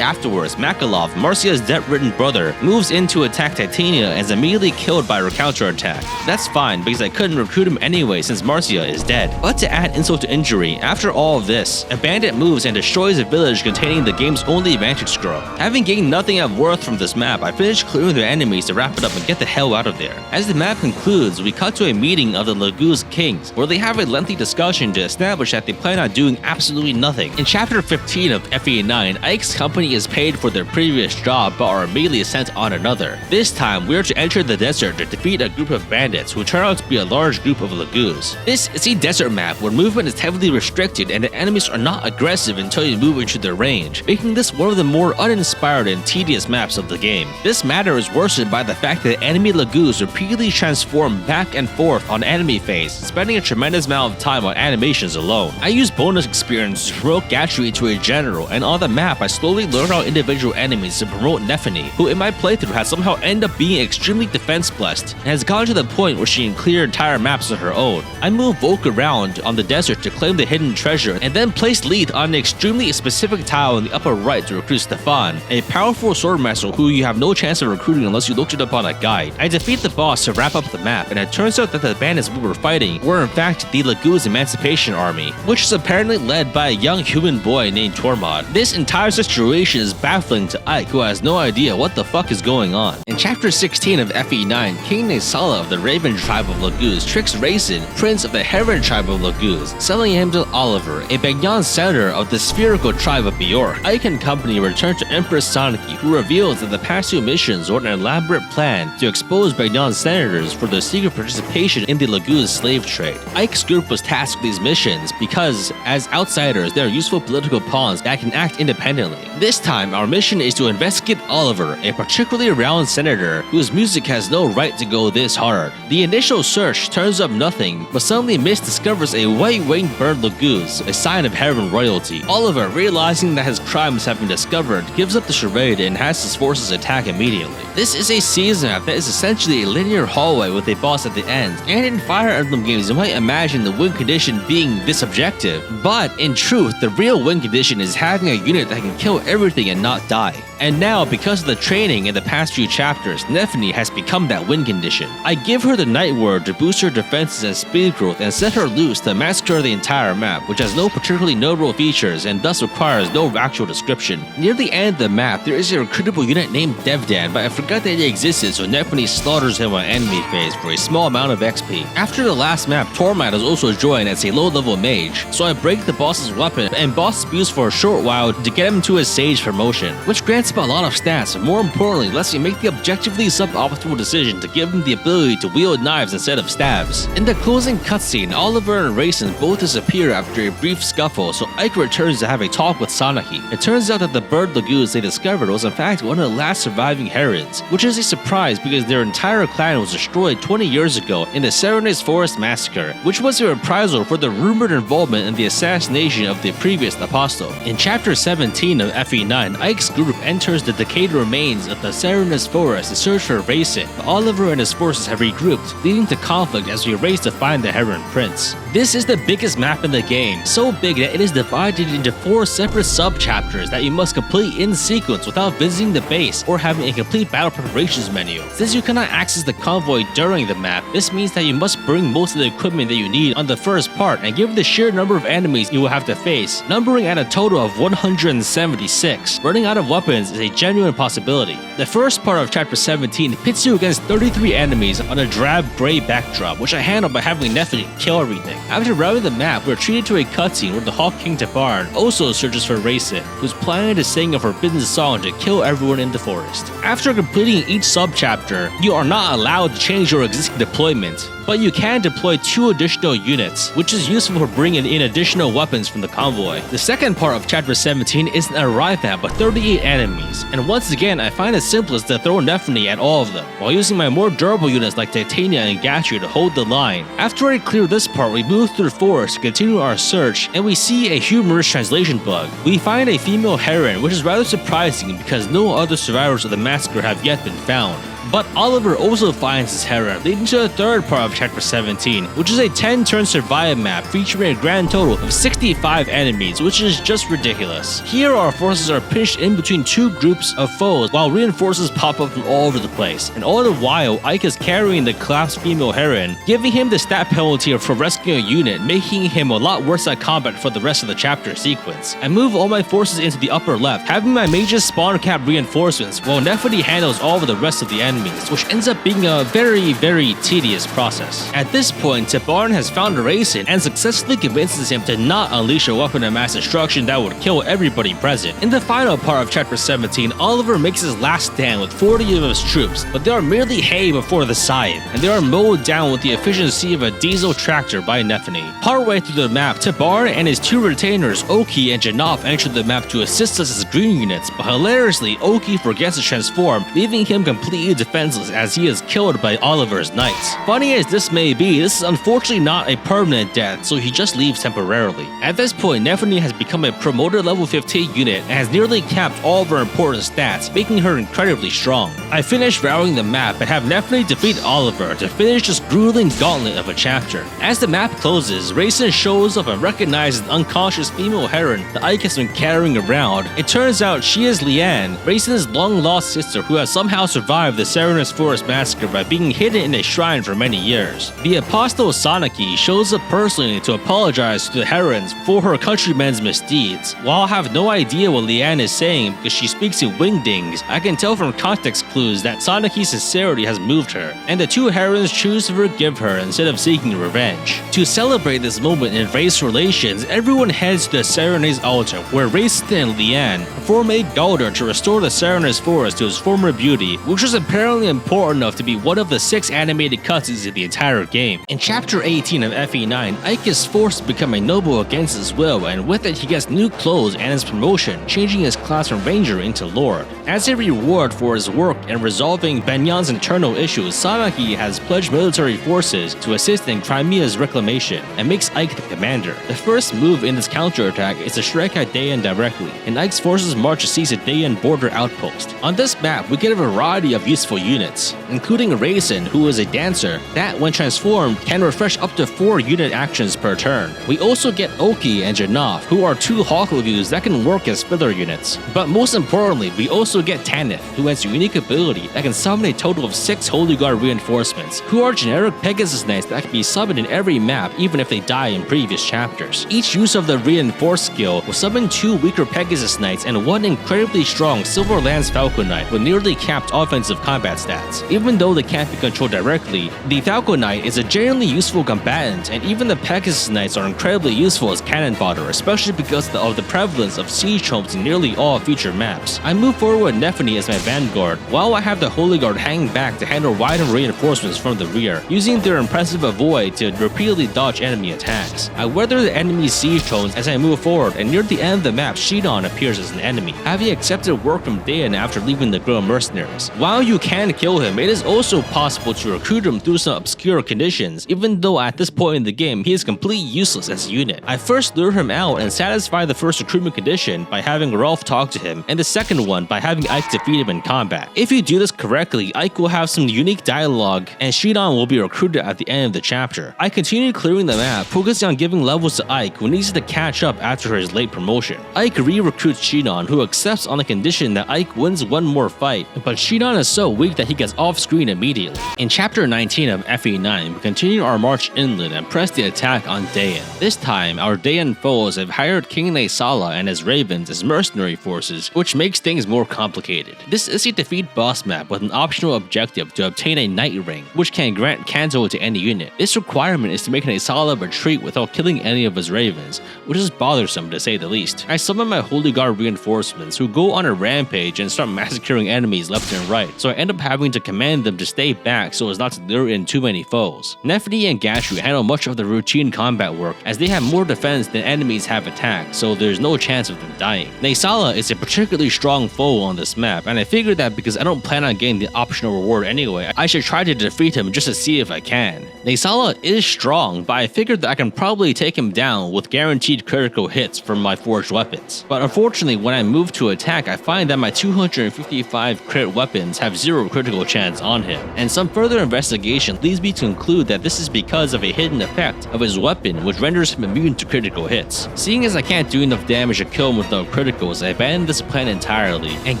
afterwards, Makalov, Marcia's debt-ridden brother, moves in to attack Titania and is immediately killed by her counterattack. That's fine because I couldn't recruit him anyway since Marcia is dead. But to add insult to injury, after all of this, a bandit moves and destroys a village containing the game's only Vantage Scroll. Having gained nothing of worth from this map, I finished clearing their enemies to wrap it up and get the hell out of there. As the map concludes, we cut to a meeting of the Lagoos Kings, where they have a lengthy discussion to establish that they plan on doing absolutely nothing. In chapter 15 of FE9, Ike's company is paid for their previous job but are immediately sent on another. This time, we are to enter the desert to defeat a group of bandits who turn out to be a large group of Lagoos. This is a desert map where movement is heavily restricted and the enemies are not aggressive until you move into their range, making this one of the more uninspired and tedious maps of the game. This matter is worsened by the fact that enemy Lagoos repeatedly transform back and forth on enemy phase, spending a tremendous amount of time on animations alone. I used bonus experience to promote Gatry to a general, and on the map I slowly learned out individual enemies to promote Nephany, who in my playthrough has somehow ended up being extremely defense blessed, and has gotten to the point where she can clear entire maps on her own. I moved Volk around on the desert to claim the hidden treasure, and then placed Leith on an extremely specific tile in the upper right to recruit Stefan, a powerful swordmaster who you have no chance of recruiting unless you looked it up on a guide. I defeat the boss to wrap up the map, and it turns out that the bandits we were fighting were in fact the Lagoos Emancipation Army, which is apparently led by a young human boy named Tormod. This entire situation is baffling to Ike, who has no idea what the fuck is going on. In chapter 16 of FE9, King Nesala of the Raven tribe of Lagoos tricks Raisin, prince of the Heron tribe of Lagoos, selling him to Oliver, a Begnon senator of the spherical tribe of Bjork. Ike and company return to Empress Soniki, who reveals that the past two missions were an elaborate plan to expose Begnon's senators for their secret participation in the Lagoos slave trade. Ike's group was tasked with these missions because, as outsiders, they are useful political pawns that can act independently. This time, our mission is to investigate Oliver, a particularly around senator whose music has no right to go this hard. The initial search turns up nothing, but suddenly Mist discovers a white-winged bird Lagoos, a sign of Heron royalty. Oliver, realizing that his crimes have been discovered, gives up the charade and has his forces attack immediately. This is a season map that is essentially a linear hallway with a boss at the end, and in Fire Emblem games you might imagine the win condition being this objective, but in truth the real win condition is having a unit that can kill everything and not die. And now, because of the training in the past few chapters, Nephany has become that win condition. I give her the Night Word to boost her defenses and speed growth and set her loose to massacre the entire map, which has no particularly notable features and thus requires no actual description. Near the end of the map, there is a recruitable unit named Devdan, but I forgot that he existed, so Nephany slaughters him on enemy phase for a small amount of XP. After the last map, Tormod is also joined as a low-level mage, so I break the boss's weapon and boss abuse for a short while to get him to his Sage promotion, which grants him a lot of stats, and more importantly lets you make the objectively suboptimal decision to give him the ability to wield knives instead of stabs. In the closing cutscene, Oliver and Raisin both disappear after a brief scuffle, so Ike returns to have a talk with Soniki. It turns out that the bird Lagoos they discovered was in fact one of the last surviving Herons, which is a surprise because their entire clan was destroyed 20 years ago in the Serenades Forest Massacre, which was a reprisal for their rumored involvement in the assassination of the previous apostle. In chapter 17 of FE9, Ike's group enters the decayed remains of the Serenades Forest to search for Raisin, but Oliver and his forces have regrouped, leading to conflict as we race to find the Heron Prince. This is the biggest map in the game, so big that it is divided into 4 separate sub-chapters that you must complete in sequence without visiting the base or having a complete battle preparations menu. Since you cannot access the convoy during the map, this means that you must bring most of the equipment that you need on the first part, and given the sheer number of enemies you will have to face, numbering at a total of 176, running out of weapons friends is a genuine possibility. The first part of Chapter 17 pits you against 33 enemies on a drab gray backdrop, which I handle by having Nephany kill everything. After routing the map, we're treated to a cutscene where the Hawk King Tabarn also searches for Ruleset, who's planning to sing a forbidden song to kill everyone in the forest. After completing each sub-chapter, you are not allowed to change your existing deployment, but you can deploy 2 additional units, which is useful for bringing in additional weapons from the convoy. The second part of Chapter 17 isn't a arrive map but 38 enemies, and once again I find it simplest to throw Nephany at all of them, while using my more durable units like Titania and Gatria to hold the line. After I clear this part, we move through the forest to continue our search, and we see a humorous translation bug. We find a female heron, which is rather surprising because no other survivors of the massacre have yet been found. But Oliver also finds his heron, leading to the third part of Chapter 17, which is a 10-turn survive map featuring a grand total of 65 enemies, which is just ridiculous. Here our forces are pinched in between 2 groups of foes while reinforcements pop up from all over the place, and all the while Ike is carrying the collapsed female heron, giving him the stat penalty for rescuing a unit, making him a lot worse at combat for the rest of the chapter sequence. I move all my forces into the upper left, having my mages spawn cap reinforcements, while Nephany handles all of the rest of the enemies, which ends up being a very tedious process. At this point, Tabarn has found Ruleset and successfully convinces him to not unleash a weapon of mass destruction that would kill everybody present. In the final part of Chapter 17, Oliver makes his last stand with 40 of his troops, but they are merely hay before the scythe, and they are mowed down with the efficiency of a diesel tractor by Nephany. Partway through the map, Tabarn and his 2 retainers, Oki and Janov, enter the map to assist us as green units, but hilariously, Oki forgets to transform, leaving him completely defenseless as he is killed by Oliver's knights. Funny as this may be, this is unfortunately not a permanent death, so he just leaves temporarily. At this point, Nephany has become a promoted level 15 unit and has nearly capped all of her important stats, making her incredibly strong. I finish routing the map and have Nephany defeat Oliver to finish this grueling gauntlet of a chapter. As the map closes, Rayson shows up and recognizes an unconscious female heron that Ike has been carrying around. It turns out she is Leanne, Rayson's long-lost sister who has somehow survived the Serenus Forest massacre by being hidden in a shrine for many years. The Apostle Sanaki shows up personally to apologize to the herons for her countrymen's misdeeds. While I have no idea what Leanne is saying because she speaks in wingdings, I can tell from context clues that Sanaki's sincerity has moved her, and the 2 herons choose to forgive her instead of seeking revenge. To celebrate this moment in race relations, everyone heads to the Serenus altar where Rayson and Leanne perform a Galdar to restore the Serenus Forest to its former beauty, which was apparently important enough to be one of the 6 animated cutscenes in the entire game. In Chapter 18 of FE9, Ike is forced to become a noble against his will, and with it he gets new clothes and his promotion, changing his class from Ranger into Lord. As a reward for his work in resolving Benyan's internal issues, Sanaki has pledged military forces to assist in Crimea's reclamation, and makes Ike the commander. The first move in this counterattack is to strike at Dayan directly, and Ike's forces march to seize a Dayan border outpost. On this map, we get a variety of useful units, including Rayson, who is a dancer that, when transformed, can refresh up to 4 unit actions per turn. We also get Oki and Janov, who are 2 Hawk Lagoons that can work as filler units. But most importantly, we also get Tanith, who has a unique ability that can summon a total of 6 Holy Guard reinforcements, who are generic Pegasus Knights that can be summoned in every map even if they die in previous chapters. Each use of the reinforced skill will summon 2 weaker Pegasus Knights and 1 incredibly strong Silver Lance Falcon Knight with nearly capped offensive combat stats. Even though they can't be controlled directly, the Falcon Knight is a genuinely useful combatant, and even the Pegasus Knights are incredibly useful as cannon fodder, especially because of the prevalence of siege tropes in nearly all featured maps. I move forward with Nephany as my vanguard, while I have the Holy Guard hanging back to handle widened reinforcements from the rear, using their impressive avoid to repeatedly dodge enemy attacks. I weather the enemy's siege tones as I move forward, and near the end of the map, Shidon appears as an enemy, having accepted work from Dayan after leaving the Grill Mercenaries. While you can kill him, it is also possible to recruit him through some obscure conditions, even though at this point in the game he is completely useless as a unit. I first lure him out and satisfy the first recruitment condition by having Rolf talk to him, and the second one by having Ike defeat him in combat. If you do this correctly, Ike will have some unique dialogue, and Shidon will be recruited at the end of the chapter. I continue clearing the map, focusing on giving levels to Ike, who needs to catch up after his late promotion. Ike re-recruits Shidon, who accepts on the condition that Ike wins one more fight, but Shidon is so weak that he gets off screen immediately. In chapter 19 of FE9, we continue our march inland and press the attack on Dayan. This time, our Dayan foes have hired King Naysala and his ravens as mercenary forces, which makes things more complicated. This is a defeat boss map with an optional objective to obtain a Night Ring, which can grant Kanzo to any unit. This requirement is to make Naysala retreat without killing any of his ravens, which is bothersome to say the least. I summon my Holy Guard reinforcements who go on a rampage and start massacring enemies left and right, so I end up having to command them to stay back so as not to lure in too many foes. Nephany and Gatru handle much of the routine combat work as they have more defense than enemies have attack, so there's no chance of them dying. Naysala is a particularly strong foe on this map, and I figured that because I don't plan on getting the optional reward anyway, I should try to defeat him just to see if I can. Naysala is strong, but I figured that I can probably take him down with guaranteed critical hits from my forged weapons. But unfortunately, when I move to attack, I find that my 255 crit weapons have 0 critical chance on him, and some further investigation leads me to conclude that this is because of a hidden effect of his weapon which renders him immune to critical hits. Seeing as I can't do enough damage to kill him with no criticals, I abandon this plan entirely and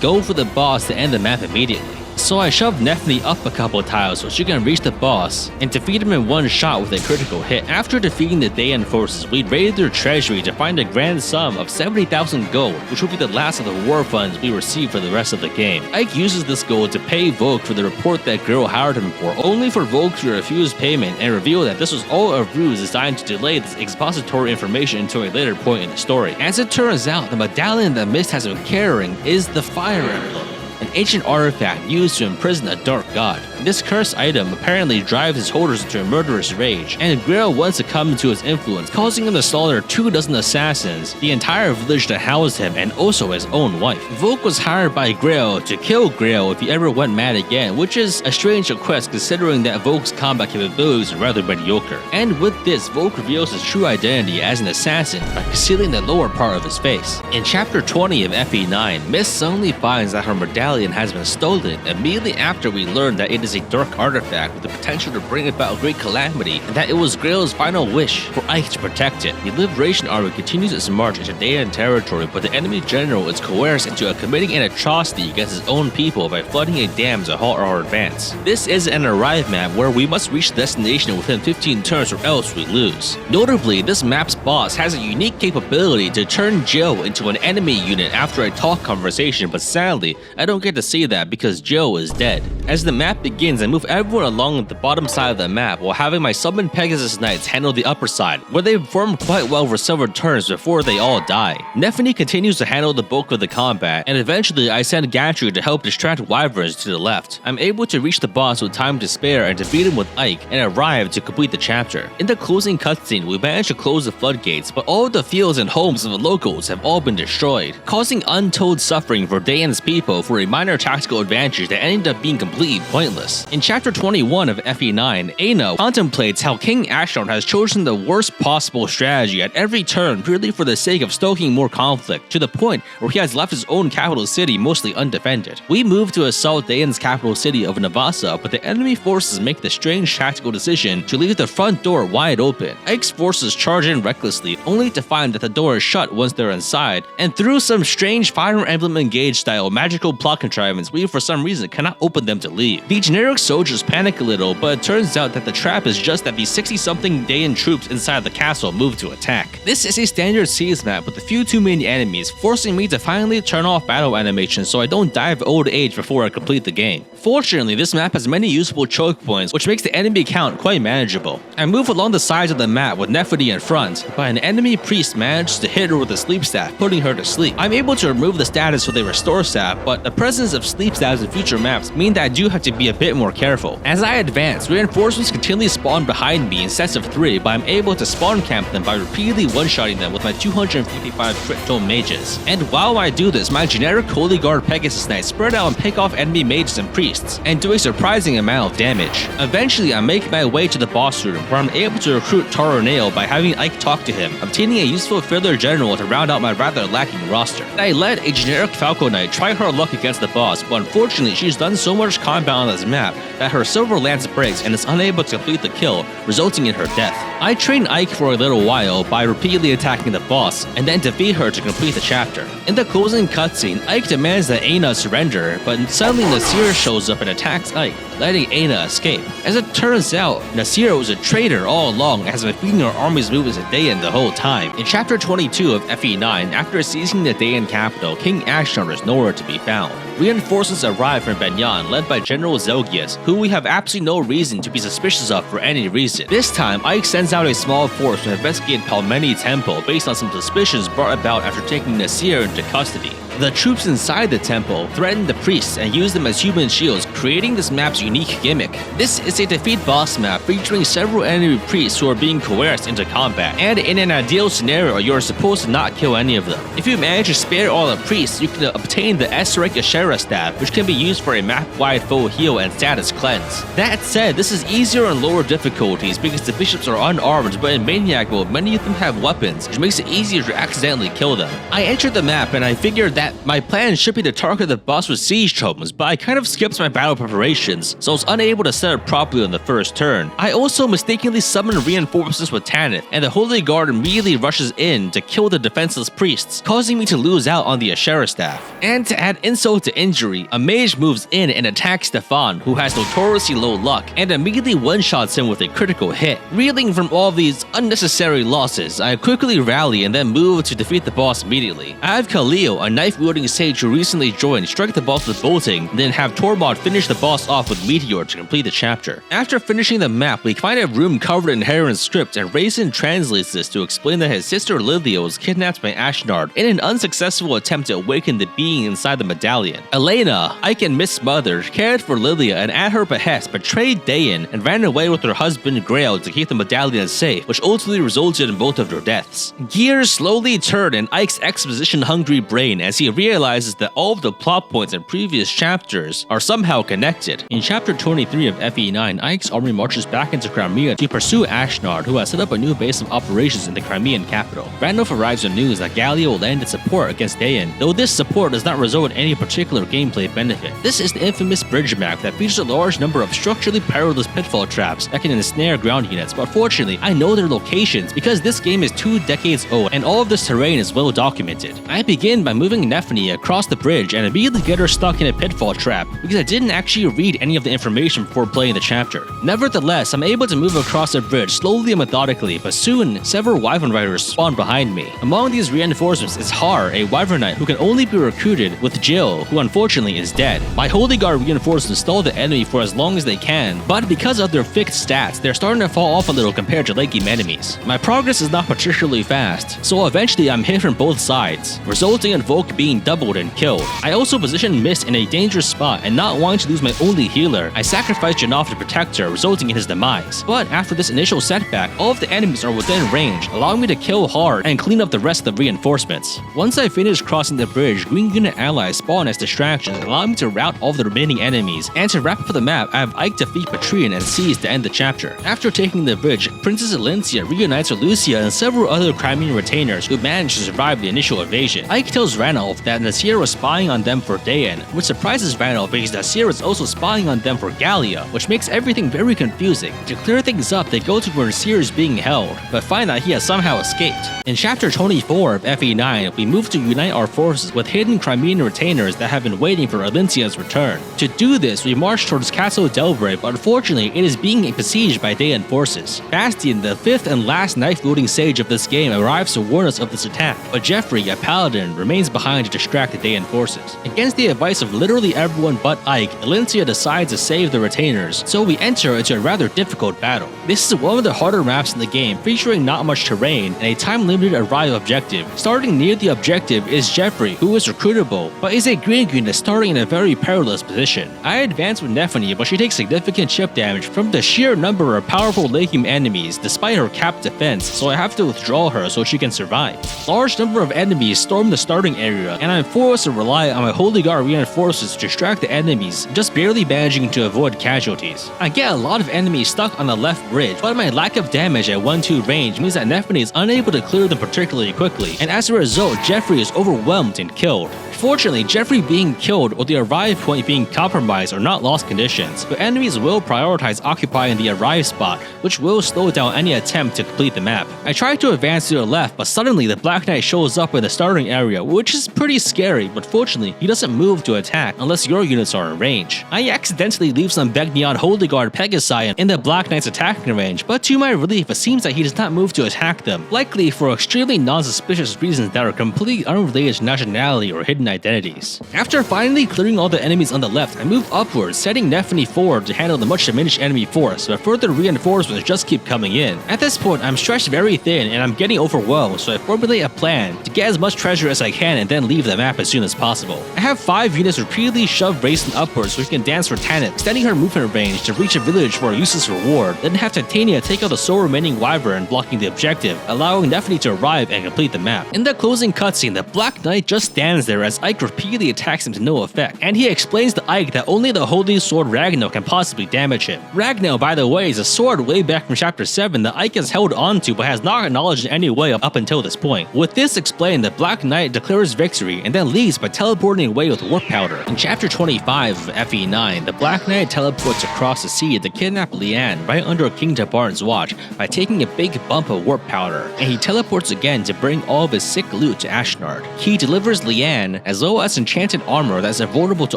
go for the boss to end the map immediately. So I shove Nephany up a couple tiles so she can reach the boss and defeat him in one shot with a critical hit. After defeating the Dayan forces, we raided their treasury to find a grand sum of 70,000 gold, which will be the last of the war funds we receive for the rest of the game. Ike uses this gold to pay Volk for the report that Girl hired him for, only for Volk to refuse payment and reveal that this was all a ruse designed to delay this expository information until a later point in the story. As it turns out, the medallion that Mist has been carrying is the Fire Emblem, an ancient artifact used to imprison a dark god. This cursed item apparently drives its holders into a murderous rage, and Grail wants to come into his influence, causing him to slaughter 24 assassins, the entire village that housed him, and also his own wife. Volk was hired by Grail to kill Grail if he ever went mad again, which is a strange request considering that Volk's combat capabilities are rather mediocre. And with this, Volk reveals his true identity as an assassin by concealing the lower part of his face. In chapter 20 of FE9, Mist suddenly finds that her medallion has been stolen immediately after we learn that it is a dark artifact with the potential to bring about great calamity, and that it was Grail's final wish for Ike to protect it. The Liberation Army continues its march into Dayan territory, but the enemy general is coerced into committing an atrocity against his own people by flooding a dam to halt our advance. This is an arrive map where we must reach the destination within 15 turns or else we lose. Notably, this map's boss has a unique capability to turn Joe into an enemy unit after a talk conversation, but sadly, I don't get to see that because Joe is dead. As the map begins, I move everyone along the bottom side of the map while having my summoned Pegasus Knights handle the upper side, where they perform quite well for several turns before they all die. Nephany continues to handle the bulk of the combat, and eventually I send Gatru to help distract wyverns to the left. I'm able to reach the boss with time to spare and defeat him with Ike and arrive to complete the chapter. In the closing cutscene, we manage to close the floodgates, but all of the fields and homes of the locals have all been destroyed, causing untold suffering for Dayan's people for a minor tactical advantage that ended up being completely pointless. In chapter 21 of FE9, Aino contemplates how King Ashnard has chosen the worst possible strategy at every turn purely for the sake of stoking more conflict, to the point where he has left his own capital city mostly undefended. We move to assault Dayan's capital city of Navasa, but the enemy forces make the strange tactical decision to leave the front door wide open. Ike's forces charge in recklessly, only to find that the door is shut once they're inside, and through some strange Fire Emblem Engage style magical plot contrivance, we for some reason cannot open them to leave. The generic soldiers panic a little, but it turns out that the trap is just that the 60-something Dayan troops inside the castle move to attack. This is a standard siege map with a few too many enemies, forcing me to finally turn off battle animation so I don't die of old age before I complete the game. Fortunately, this map has many useful choke points, which makes the enemy count quite manageable. I move along the sides of the map with Nephany in front, but an enemy priest manages to hit her with a sleep staff, putting her to sleep. I'm able to remove the status with a restore staff, but the presence of sleep staffs in future maps mean that I do have to be a bit more careful. As I advance, reinforcements continually spawn behind me in sets of 3, but I'm able to spawn camp them by repeatedly one-shotting them with my 255 crit tome mages. And while I do this, my generic Holy Guard Pegasus Knights spread out and pick off enemy mages and priests, and do a surprising amount of damage. Eventually, I make my way to the boss room, where I'm able to recruit Taro Nail by having Ike talk to him, obtaining a useful filler general to round out my rather lacking roster. I let a generic Falco Knight try her luck against against the boss, but unfortunately she's done so much combat on this map that her silver lance breaks and is unable to complete the kill, resulting in her death. I train Ike for a little while by repeatedly attacking the boss, and then defeat her to complete the chapter. In the closing cutscene, Ike demands that Aina surrender, but suddenly Nasir shows up and attacks Ike, letting Aina escape. As it turns out, Nasir was a traitor all along and has been feeding her army's movements to Dayan the whole time. In chapter 22 of FE9, after seizing the Dayan capital, King Ashnard is nowhere to be found. Reinforcements arrive from Banyan, led by General Zelgius, who we have absolutely no reason to be suspicious of for any reason. This time, Ike sends out a small force to investigate Palmeni Temple based on some suspicions brought about after taking Nasir into custody. The troops inside the temple threaten the priests and use them as human shields, creating this map's unique gimmick. This is a defeat boss map featuring several enemy priests who are being coerced into combat, and in an ideal scenario, you are supposed to not kill any of them. If you manage to spare all the priests, you can obtain the Esrek Ashera staff, which can be used for a map-wide full heal and status cleanse. That said, this is easier on lower difficulties because the bishops are unarmed, but in Maniac Mode, many of them have weapons, which makes it easier to accidentally kill them. I entered the map and I figured that my plan should be to target the boss with siege totems, but I kind of skipped my battle preparations, so I was unable to set up properly on the first turn. I also mistakenly summoned reinforcements with Tanith, and the Holy Guard immediately rushes in to kill the defenseless priests, causing me to lose out on the Ashera staff. And to add insult to injury, a mage moves in and attacks Stefan, who has notoriously low luck, and immediately one-shots him with a critical hit. Reeling from all these unnecessary losses, I quickly rally and then move to defeat the boss immediately. I have Khalil, a knife-wielding sage who recently joined, strike the boss with bolting, then have Tormod finish the boss off with Meteor to complete the chapter. After finishing the map, we find a room covered in Heron's script, and Raisin translates this to explain that his sister Lilia was kidnapped by Ashnard in an unsuccessful attempt to awaken the being inside the medallion. Elena, Ike and Miss Mother, cared for Lilia and at her behest betrayed Dayan and ran away with her husband Grail to keep the medallion safe, which ultimately resulted in both of their deaths. Gears slowly turn in Ike's exposition-hungry brain as he realizes that all of the plot points in previous chapters are somehow connected. In chapter 23 of FE9, Ike's army marches back into Crimea to pursue Ashnard, who has set up a new base of operations in the Crimean capital. Randolph arrives with news that Gallia will land its support against Dayan, though this support does not result in any particular gameplay benefit. This is the infamous bridge map that features a large number of structurally perilous pitfall traps that can ensnare ground units, but fortunately, I know their locations because this game is 2 decades old and all of this terrain is well documented. I begin by moving Nephany across the bridge and immediately get her stuck in a pitfall trap because I didn't actually read any of the information before playing the chapter. Nevertheless, I'm able to move across the bridge slowly and methodically, but soon, several Wyvern riders spawn behind me. Among these reinforcements is Har, a Wyvern knight who can only be recruited with Jill, who unfortunately is dead. My Holy Guard reinforcements stall the enemy for as long as they can, but because of their fixed stats, they're starting to fall off a little compared to late game enemies. My progress is not particularly fast, so eventually I'm hit from both sides, resulting in Volk being doubled and killed. I also positioned Mist in a dangerous spot, and not wanting to lose my only healer, I sacrificed Janov to protect her, resulting in his demise. But after this initial setback, all of the enemies are within range, allowing me to kill hard and clean up the rest of the reinforcements. Once I finish crossing the bridge, Green Unit allies spawn as distractions, allowing me to rout all of the remaining enemies, and to wrap up the map, I have Ike defeat Patreon and seize to end the chapter. After taking the bridge, Princess Alencia reunites with Lucia and several other Crimean retainers who managed to survive the initial invasion. Ike tells Ranulf that Nasir was spying on them for Dayan, which surprises Ranulf because Nasir is also spying on them for Gallia, which makes everything very confusing. To clear things up, they go to where Nasir is being held, but find that he has somehow escaped. In chapter 24 of FE9, we move to unite our forces with hidden Crimean retainers that have been waiting for Alencia's return. To do this, we march towards Castle Delbray, but unfortunately, it is being besieged by Dayan forces. Bastian, the 5th and last knife-wielding sage of this game, arrives to warn us of this attack, but Jeffrey, a paladin, remains behind to distract the Dayan forces. Against the advice of literally everyone but Ike, Alencia decides to save the retainers, so we enter into a rather difficult battle. This is one of the harder maps in the game, featuring not much terrain and a time-limited arrive objective. Starting near the objective is Jeffrey, who is recruitable, but is a green unit starting in a very perilous position. I advance with Nephany, but she takes significant chip damage from the sheer number of powerful late-game enemies despite her capped defense, so I have to withdraw her so she can survive. Large number of enemies storm the starting area, etc., and I'm forced to rely on my Holy Guard reinforcements to distract the enemies, just barely managing to avoid casualties. I get a lot of enemies stuck on the left bridge, but my lack of damage at 1-2 range means that Nephany is unable to clear them particularly quickly, and as a result, Jeffrey is overwhelmed and killed. Fortunately, Jeffrey being killed or the arrive point being compromised are not lost conditions, but enemies will prioritize occupying the arrive spot, which will slow down any attempt to complete the map. I try to advance to the left, but suddenly the Black Knight shows up in the starting area, which is pretty scary, but fortunately, he doesn't move to attack unless your units are in range. I accidentally leave some Begnion Holy Guard Pegasi in the Black Knight's attacking range, but to my relief, it seems that he does not move to attack them, likely for extremely non-suspicious reasons that are completely unrelated to nationality or hidden identities. After finally clearing all the enemies on the left, I move upwards, setting Nephany forward to handle the much diminished enemy force, but further reinforcements just keep coming in. At this point, I'm stretched very thin and I'm getting overwhelmed, so I formulate a plan to get as much treasure as I can and then leave the map as soon as possible. I have 5 units repeatedly shove Raisin upwards so he can dance for Tanit, extending her movement range to reach a village for a useless reward, then have Titania take out the sole remaining Wyvern blocking the objective, allowing Nephany to arrive and complete the map. In the closing cutscene, the Black Knight just stands there as Ike repeatedly attacks him to no effect, and he explains to Ike that only the Holy Sword Ragno can possibly damage him. Ragno, by the way, is a sword way back from Chapter 7 that Ike has held onto but has not acknowledged in any way up until this point. With this explained, the Black Knight declares victory and then leaves by teleporting away with Warp Powder. In Chapter 25 of FE9, the Black Knight teleports across the sea to kidnap Leanne right under King Tabarn's watch by taking a big bump of Warp Powder, and he teleports again to bring all of his sick loot to Ashnard. He delivers Leanne, as well as enchanted armor that is invulnerable to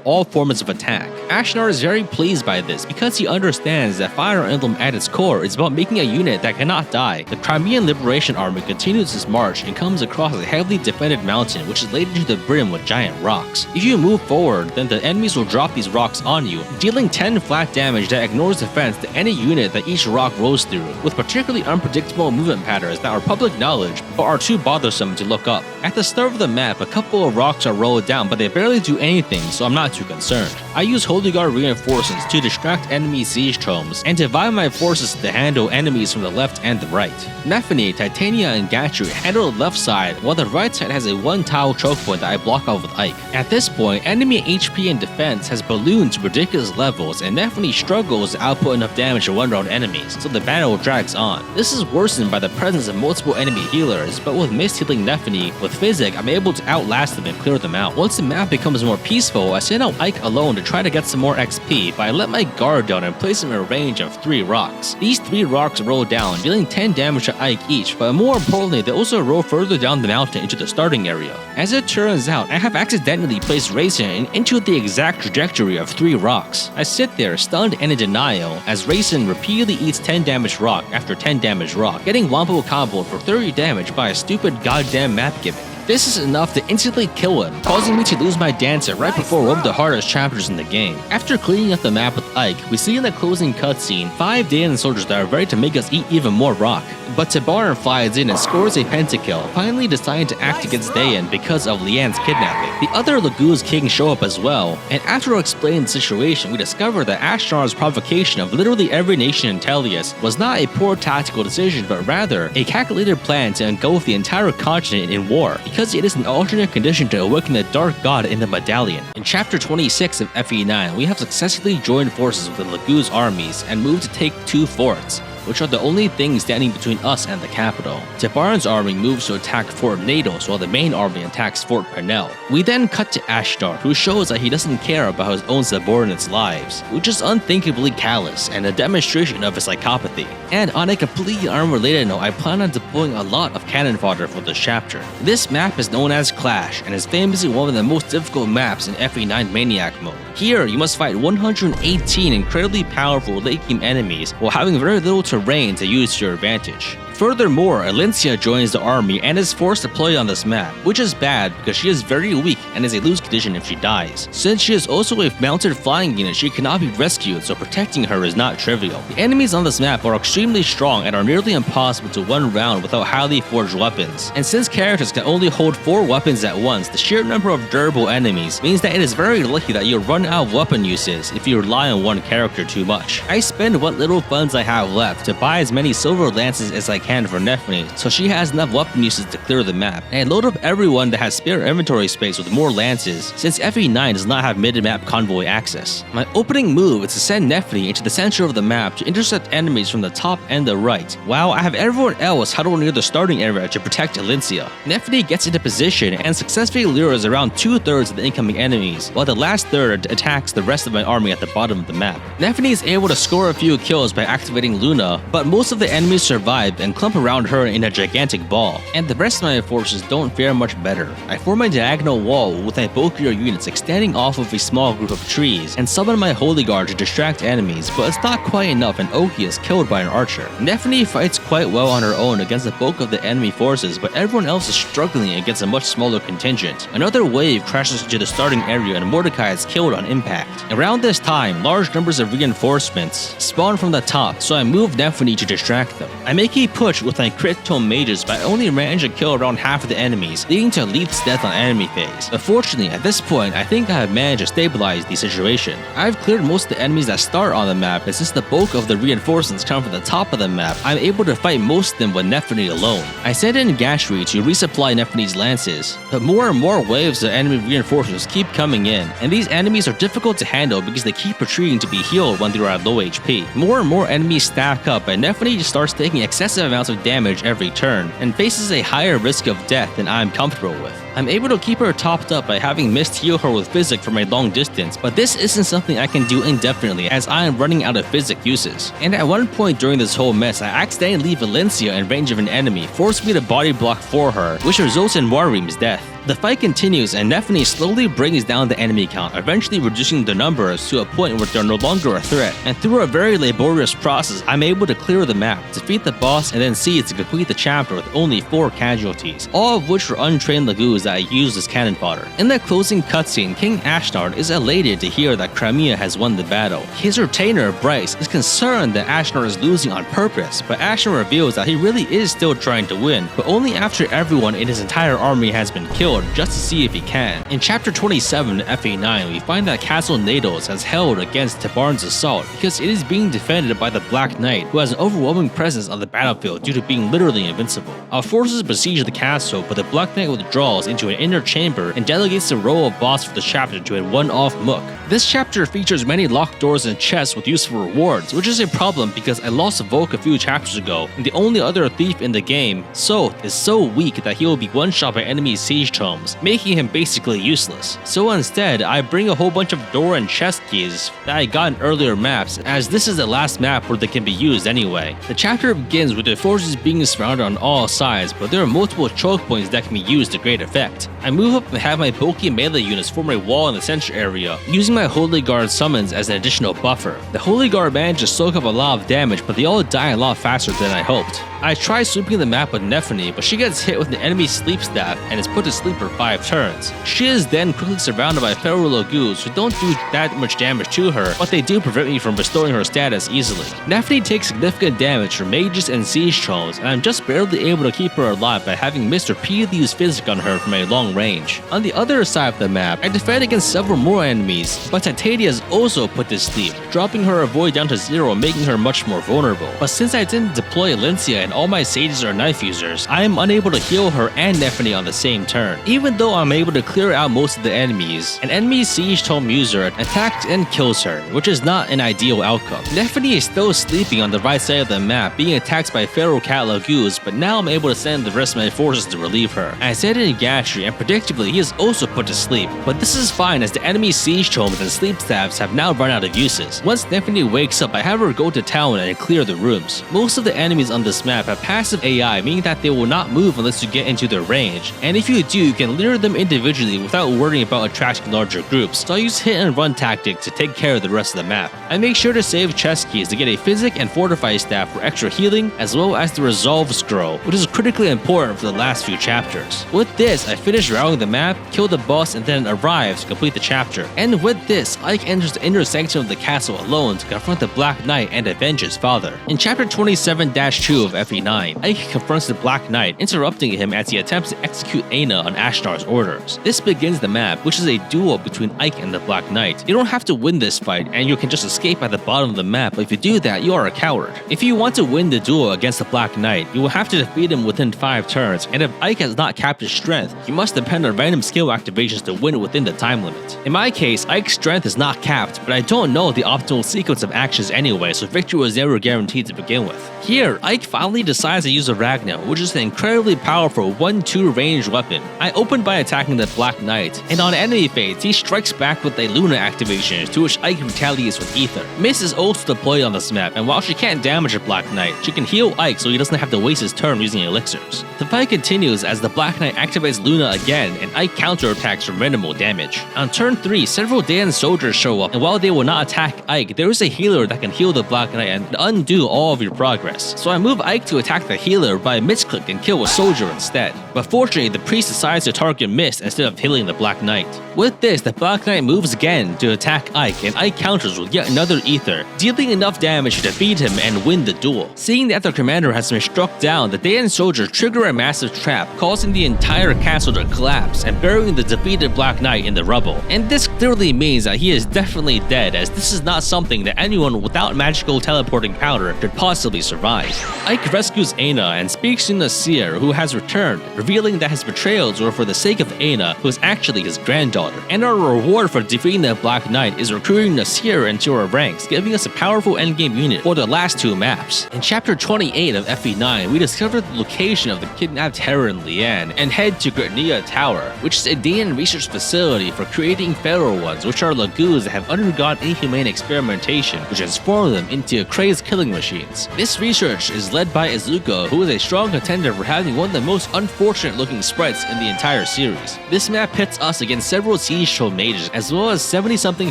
all forms of attack. Ashnard is very pleased by this because he understands that Fire Emblem at its core is about making a unit that cannot die. The Crimean Liberation Army continues its march and comes across a heavily defended mountain which is laden to the brim with giant rocks. If you move forward, then the enemies will drop these rocks on you, dealing 10 flat damage that ignores defense to any unit that each rock rolls through, with particularly unpredictable movement patterns that are public knowledge but are too bothersome to look up. At the start of the map, a couple of rocks are rolled down, but they barely do anything, so I'm not too concerned. I use Holy Guard reinforcements to distract enemy siege tromes and divide my forces to handle enemies from the left and the right. Nephany, Titania, and Gatry handle the left side, while the right side has a 1-tile choke point that I block off with Ike. At this point, enemy HP and defense has ballooned to ridiculous levels, and Nephany struggles to output enough damage to one-round enemies, so the battle drags on. This is worsened by the presence of multiple enemy healers, but with mist healing Nephany with Physic, I'm able to outlast them and clear them out. Once the map becomes more peaceful, I send out Ike alone to try to get some more XP, but I let my guard down and place him in a range of 3 rocks. These 3 rocks roll down, dealing 10 damage to Ike each, but more importantly, they also roll further down the mountain into the starting area. As it turns out, I have accidentally placed Raisin into the exact trajectory of 3 rocks. I sit there stunned and in denial as Raisin repeatedly eats 10 damage rock after 10 damage rock, getting wombo comboed for 30 damage by a stupid goddamn map gimmick. This is enough to instantly kill him, causing me to lose my dancer right before one of the hardest chapters in the game. After cleaning up the map with Ike, we see in the closing cutscene 5 Daelan soldiers that are ready to make us eat even more rock. But Tabarn flies in and scores a pentakill, finally deciding to act against Daelan because of Leanne's kidnapping. The other Laguz Kings show up as well, and after explaining the situation, we discover that Ashnar's provocation of literally every nation in Tellius was not a poor tactical decision, but rather a calculated plan to engulf the entire continent in war, because it is an alternate condition to awaken the Dark God in the Medallion. In Chapter 26 of FE9, we have successfully joined forces with the Laguz armies and moved to take 2 forts, which are the only things standing between us and the capital. Tabarn's army moves to attack Fort Nados while the main army attacks Fort Pernell. We then cut to Ashdar, who shows that he doesn't care about his own subordinates' lives, which is unthinkably callous and a demonstration of his psychopathy. And on a completely unrelated note, I plan on deploying a lot of cannon fodder for this chapter. This map is known as Clash and is famously one of the most difficult maps in FE9 Maniac Mode. Here, you must fight 118 incredibly powerful late-game enemies while having very little terrain to use to your advantage. Furthermore, Alencia joins the army and is forced to play on this map, which is bad because she is very weak and is a lose condition if she dies. Since she is also a mounted flying unit, she cannot be rescued, so protecting her is not trivial. The enemies on this map are extremely strong and are nearly impossible to one round without highly forged weapons. And since characters can only hold 4 weapons at once, the sheer number of durable enemies means that it is very likely that you'll run out of weapon uses if you rely on one character too much. I spend what little funds I have left to buy as many silver lances as I can for Nephany, so she has enough weapon uses to clear the map, and I load up everyone that has spare inventory space with more lances, since FE9 does not have mid-map convoy access. My opening move is to send Nephany into the center of the map to intercept enemies from the top and the right, while I have everyone else huddled near the starting area to protect Elincia. Nephany gets into position and successfully lures around 2/3 of the incoming enemies, while the last third attacks the rest of my army at the bottom of the map. Nephany is able to score a few kills by activating Luna, but most of the enemies survive and clump around her in a gigantic ball, and the rest of my forces don't fare much better. I form a diagonal wall with my bulkier units extending off of a small group of trees, and summon my Holy Guard to distract enemies, but it's not quite enough and Oki is killed by an archer. Nephany fights quite well on her own against the bulk of the enemy forces, but everyone else is struggling against a much smaller contingent. Another wave crashes into the starting area and Mordecai is killed on impact. Around this time, large numbers of reinforcements spawn from the top, so I move Nephany to distract them. I make a push with my crit tome mages, but I only manage to kill around half of the enemies, leading to Leith's death on enemy phase. But fortunately, at this point, I think I have managed to stabilize the situation. I've cleared most of the enemies that start on the map, and since the bulk of the reinforcements come from the top of the map, I'm able to fight most of them with Nephany alone. I send in Gashri to resupply Nephany's lances, but more and more waves of enemy reinforcements keep coming in, and these enemies are difficult to handle because they keep retreating to be healed when they are at low HP. More and more enemies stack up, and Nephany just starts taking excessive amounts of damage every turn, and faces a higher risk of death than I'm comfortable with. I'm able to keep her topped up by having missed heal her with Physic from a long distance, but this isn't something I can do indefinitely as I am running out of Physic uses. And at one point during this whole mess, I accidentally leave Elincia in range of an enemy, forcing me to body block for her, which results in Warreem's death. The fight continues and Nephany slowly brings down the enemy count, eventually reducing the numbers to a point where they're no longer a threat. And through a very laborious process, I'm able to clear the map, defeat the boss, and then see to complete the chapter with only 4 casualties, all of which were untrained Lagoos that I used as cannon fodder. In the closing cutscene, King Ashnard is elated to hear that Crimea has won the battle. His retainer, Bryce, is concerned that Ashnard is losing on purpose, but Ashnard reveals that he really is still trying to win, but only after everyone in his entire army has been killed, just to see if he can. In chapter 27 of FE9, we find that Castle Nados has held against Tabarn's assault because it is being defended by the Black Knight, who has an overwhelming presence on the battlefield due to being literally invincible. Our forces besiege the castle, but the Black Knight withdraws into an inner chamber and delegates the role of boss for the chapter to a one-off Mook. This chapter features many locked doors and chests with useful rewards, which is a problem because I lost Volk a few chapters ago, and the only other thief in the game, Soth, is so weak that he will be one-shot by enemy siege tomes, making him basically useless. So instead, I bring a whole bunch of door and chest keys that I got in earlier maps, as this is the last map where they can be used anyway. The chapter begins with the forces being surrounded on all sides, but there are multiple choke points that can be used to great effect. I move up and have my bulky melee units form a wall in the center area, using my Holy Guard summons as an additional buffer. The Holy Guard managed to soak up a lot of damage, but they all die a lot faster than I hoped. I try sweeping the map with Nephany, but she gets hit with the enemy sleep staff and is put to sleep for 5 turns. She is then quickly surrounded by feral Lagoos who don't do that much damage to her, but they do prevent me from restoring her status easily. Nephany takes significant damage from mages and siege trolls, and I'm just barely able to keep her alive by having missed repeatedly used Physic on her from a long range. On the other side of the map, I defend against several more enemies, but Titania is also put to sleep, dropping her avoid down to 0 and making her much more vulnerable. But since I didn't deploy Elincia and all my sages are knife users, I am unable to heal her and Nephany on the same turn. Even though I'm able to clear out most of the enemies, an enemy siege tome user attacks and kills her, which is not an ideal outcome. Nephany is still sleeping on the right side of the map, being attacked by feral cat Lagoos, but now I'm able to send the rest of my forces to relieve her. I send in Gashri, and predictably he is also put to sleep, but this is fine as the enemy siege tomes and sleep staffs have now run out of uses. Once Nephany wakes up, I have her go to town and clear the rooms. Most of the enemies on this map have passive AI, meaning that they will not move unless you get into their range, and if you do, you can lure them individually without worrying about attracting larger groups, so I use hit and run tactics to take care of the rest of the map. I make sure to save chest keys to get a Physic and Fortify staff for extra healing, as well as the Resolve scroll, which is critically important for the last few chapters. With this, I finish routing the map, kill the boss, and then arrive to complete the chapter. And with this, Ike enters the inner sanctum of the castle alone to confront the Black Knight and avenge his father. In chapter 27-2 of FE9, Ike confronts the Black Knight, interrupting him as he attempts to execute Aina on Ashnar's orders. This begins the map, which is a duel between Ike and the Black Knight. You don't have to win this fight, and you can just escape at the bottom of the map, but if you do that, you are a coward. If you want to win the duel against the Black Knight, you will have to defeat him within 5 turns, and if Ike has not capped his strength, you must depend on random skill activations to win within the time limit. In my case, Ike's strength is not capped, but I don't know the optimal sequence of actions anyway, so victory was never guaranteed to begin with. Here, Ike finally decides to use a Ragna, which is an incredibly powerful 1-2 ranged weapon. I opened by attacking the Black Knight, and on enemy phase, he strikes back with a Luna activation, to which Ike retaliates with Ether. Miss is also deployed on this map, and while she can't damage the Black Knight, she can heal Ike so he doesn't have to waste his turn using elixirs. The fight continues as the Black Knight activates Luna again, and Ike counterattacks for minimal damage. On turn 3, several Dan soldiers show up, and while they will not attack Ike, there is a healer that can heal the Black Knight and undo all of your progress. So I move Ike to attack the healer, but I misclick and kill a soldier instead. But fortunately, the priest decides to target Mist instead of healing the Black Knight. With this, the Black Knight moves again to attack Ike, and Ike counters with yet another Ether, dealing enough damage to defeat him and win the duel. Seeing that their commander has been struck down, the Dan soldiers trigger a massive trap, causing the entire castle to collapse and burying the defeated Black Knight in the rubble. And this clearly means that he is definitely dead, as this is not something that anyone without magical teleporting power could possibly survive. Ike rescues Aina and speaks to Nasir, who has returned, revealing that his betrayals were for the sake of Aina, who is actually his granddaughter. And our reward for defeating the Black Knight is recruiting Nasir into our ranks, giving us a powerful endgame unit for the last 2 maps. In chapter 28 of FE9, we discover the location of the kidnapped Terran Lian and head to Gratnia Tower, which is a Dan research facility for creating feral ones, which are lagoons that have undergone inhumane experimentation, which has formed them into crazed killing machines. This research is led by Izuka, who is a strong contender for having one of the most unfortunate looking sprites in the entire series. This map pits us against several siege troll mages, as well as 70-something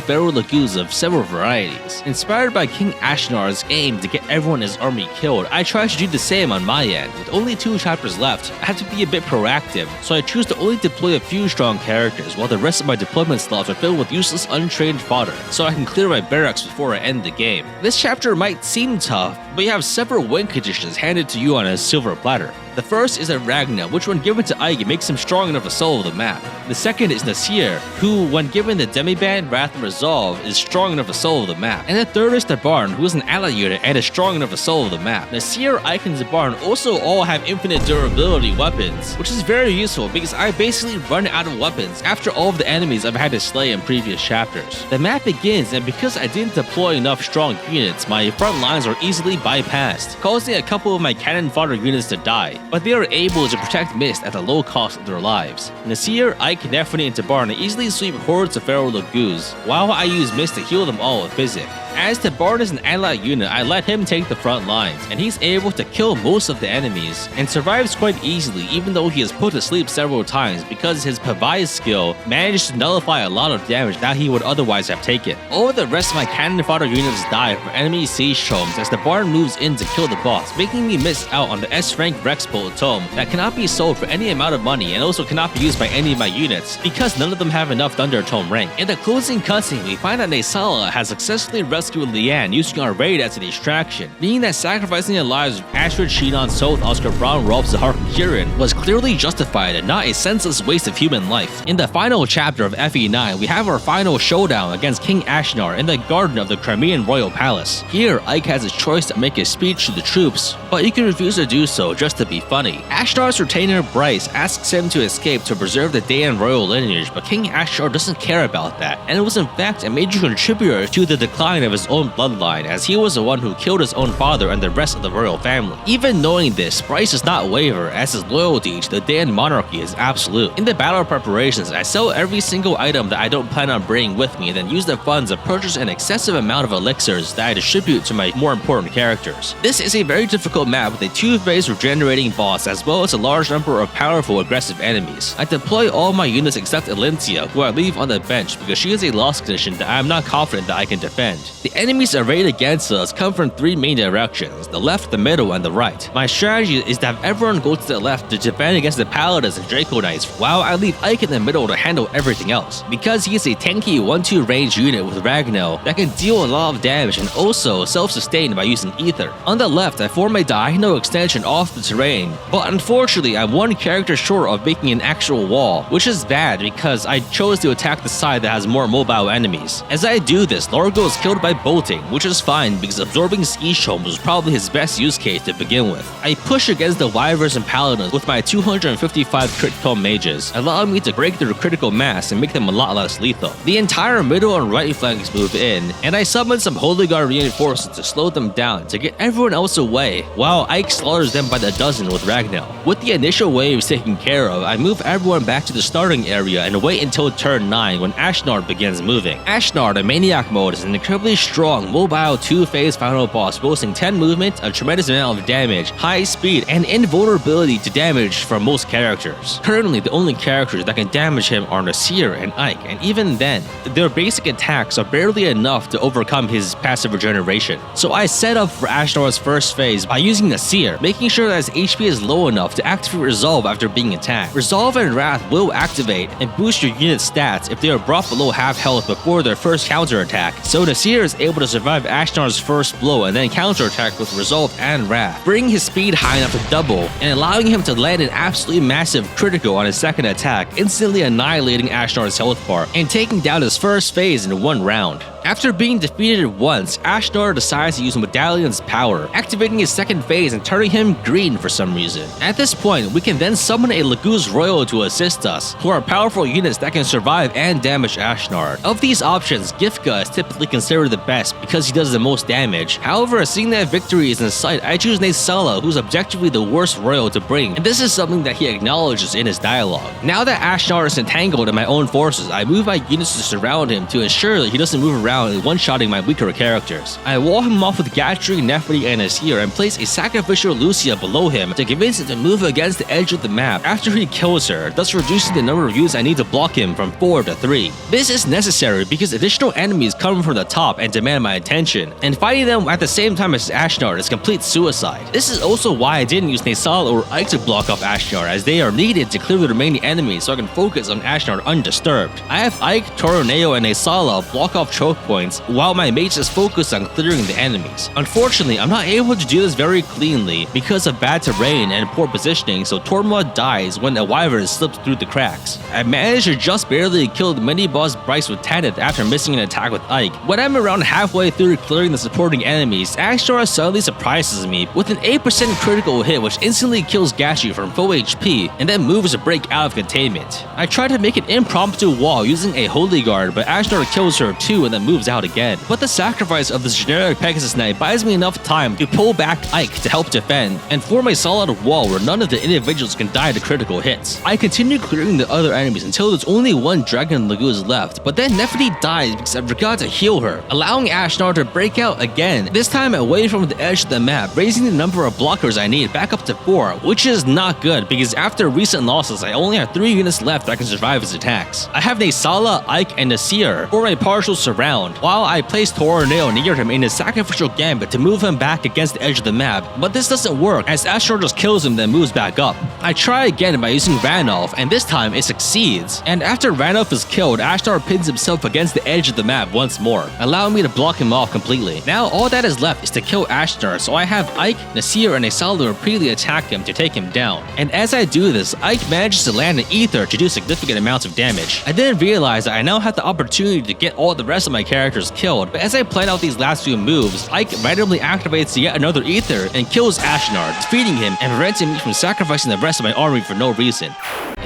feral lagoons of several varieties. Inspired by King Ashnar's aim to get everyone in his army killed, I tried to do the same on my end. With only 2 chapters left, I have to be a bit proactive, so I choose to only deploy a few strong characters, while the rest of my deployment slots are filled with useless untrained fodder, so I can clear my barracks before I end the game. This chapter might seem tough, but you have several win conditions handed to you on a silver platter. The first is a Ragna, which when given to Ike makes him strong enough to solo the map. The second is Nasir, who when given the Demiband, Wrath, and Resolve is strong enough to solo the map. And the third is Tabarn, who is an ally unit and is strong enough to solo the map. Nasir, Ike, and Tabarn also all have infinite durability weapons, which is very useful because I basically run out of weapons after all of the enemies I've had to slay in previous chapters. The map begins, and because I didn't deploy enough strong units, my front lines are easily bypassed, causing a couple of my cannon fodder units to die. But they are able to protect Mist at the low cost of their lives. Nasir, Ike, Nefrani, and Tabarn easily sweep hordes of feral lagoons, while I use Mist to heal them all with Physic. As Tabarn is an ally unit, I let him take the front lines, and he's able to kill most of the enemies, and survives quite easily even though he is put to sleep several times because his Pavai skill managed to nullify a lot of damage that he would otherwise have taken. All of the rest of my cannon fodder units die from enemy siege tomes as Tabarn moves in to kill the boss, making me miss out on the S-rank Rex Bolt tome that cannot be sold for any amount of money and also cannot be used by any of my units because none of them have enough Thunder Tome rank. In the closing cutscene, we find that Naysala has successfully rescued Lian using our raid as a distraction, meaning that sacrificing the lives of Astrid, Shinon, Soth, Oscar Braun, Rolf, Zahar, and Kirin was clearly justified and not a senseless waste of human life. In the final chapter of FE9, we have our final showdown against King Ashnar in the garden of the Crimean Royal Palace. Here, Ike has his choice to make a speech to the troops, but he can refuse to do so just to be funny. Ashnar's retainer Bryce asks him to escape to preserve the Daean royal lineage, but King Ashnar doesn't care about that, and it was in fact a major contributor to the decline of his own bloodline, as he was the one who killed his own father and the rest of the royal family. Even knowing this, Bryce does not waver, as his loyalty to the Daean monarchy is absolute. In the battle preparations, I sell every single item that I don't plan on bringing with me and then use the funds to purchase an excessive amount of elixirs that I distribute to my more important characters. This is a very difficult map with a 2-phase regenerating boss as well as a large number of powerful aggressive enemies. I deploy all my units except Elincia, who I leave on the bench because she is a lost condition that I am not confident that I can defend. The enemies arrayed against us come from 3 main directions: the left, the middle, and the right. My strategy is to have everyone go to the left to defend against the Paladins and Draco Knights, while I leave Ike in the middle to handle everything else. Because he is a tanky 1-2 range unit with Ragno that can deal a lot of damage and also self-sustain by using Ether. On the left, I form a diagonal extension off the terrain, but unfortunately I'm 1 character short of making an actual wall, which is bad because I chose to attack the side that has more mobile enemies. As I do this, Largo is killed by bolting, which is fine because absorbing Siege Home was probably his best use case to begin with. I push against the Wyverns and Paladins with my 255 critical mages, allowing me to break their critical mass and make them a lot less lethal. The entire middle and right flanks move in, and I summon some Holy Guard reinforcements to slow them down to get everyone else away, while Ike slaughters them by the dozen with Ragnar. With the initial waves taken care of, I move everyone back to the starting area and wait until turn 9 when Ashnard begins moving. Ashnard in Maniac Mode is an incredibly strong, mobile 2-phase final boss boasting 10 movement, a tremendous amount of damage, high speed, and invulnerability to damage from most characters. Currently, the only characters that can damage him are Nasir and Ike, and even then, their basic attacks are barely enough to overcome his passive regeneration. So I set up for Ashnard's first phase by using Nasir, making sure that his HP is low enough to activate Resolve after being attacked. Resolve and Wrath will activate and boost your unit's stats if they are brought below half health before their first counterattack, so Nasir is able to survive Ashnard's first blow and then counterattack with Resolve and Wrath, bringing his speed high enough to double and allowing him to land an absolutely massive critical on his second attack, instantly annihilating Ashnard's health bar and taking down his first phase in 1 round. After being defeated once, Ashnard decides to use Medallion's power, activating his second phase and turning him green for some reason. At this point, we can then summon a Laguz Royal to assist us, who are powerful units that can survive and damage Ashnard. Of these options, Gifka is typically considered the best because he does the most damage. However, seeing that victory is in sight, I choose Naysala, who's objectively the worst Royal to bring, and this is something that he acknowledges in his dialogue. Now that Ashnard is entangled in my own forces, I move my units to surround him to ensure that he doesn't move around and one-shotting my weaker characters. I wall him off with Gatri, Nephri, and Nasir and place a sacrificial Lucia below him to convince him to move against the edge of the map after he kills her, thus reducing the number of units I need to block him from 4 to 3. This is necessary because additional enemies come from the top and demand my attention, and fighting them at the same time as Ashnard is complete suicide. This is also why I didn't use Naysala or Ike to block off Ashnard, as they are needed to clear the remaining enemies so I can focus on Ashnard undisturbed. I have Ike, Toroneo, and Naysala block off choke points while my mages focus on clearing the enemies. Unfortunately, I'm not able to do this very cleanly because of bad terrain and poor positioning, so Tormod dies when a wyvern slips through the cracks. I managed to just barely kill the mini-boss Bryce with Tanith after missing an attack with Ike. When I'm around halfway through clearing the supporting enemies, Ashnard suddenly surprises me with an 8% critical hit which instantly kills Gachi from full HP and then moves to break out of containment. I try to make an impromptu wall using a Holy Guard, but Ashnard kills her too and then moves out again. But the sacrifice of this generic Pegasus Knight buys me enough time to pull back Ike to help defend and form a solid wall where none of the individuals can die to critical hits. I continue clearing the other enemies until there's only 1 Dragon Laguz left, but then Nephri dies because I forgot to heal her, allowing Ashnard to break out again, this time away from the edge of the map, raising the number of blockers I need back up to 4, which is not good because after recent losses I only have 3 units left that can survive his attacks. I have Naysala, Ike, and Nasir for a partial surround, while I place Toroneo near him in a sacrificial gambit to move him back against the edge of the map, but this doesn't work as Ashnard just kills him then moves back up. I try again by using Ranulf, and this time it succeeds, and after Ranulf is killed, Ashnard pins himself against the edge of the map once more, allowing me to block him off completely. Now all that is left is to kill Ashnard, so I have Ike, Nasir, and Naysala repeatedly attack him to take him down, and as I do this, Ike manages to land an Ether to do significant amounts of damage. I didn't realize that I now have the opportunity to get all the rest of my characters killed, but as I plan out these last few moves, Ike randomly activates yet another Ether and kills Ashnard, defeating him and preventing me from sacrificing the rest of my army for no reason.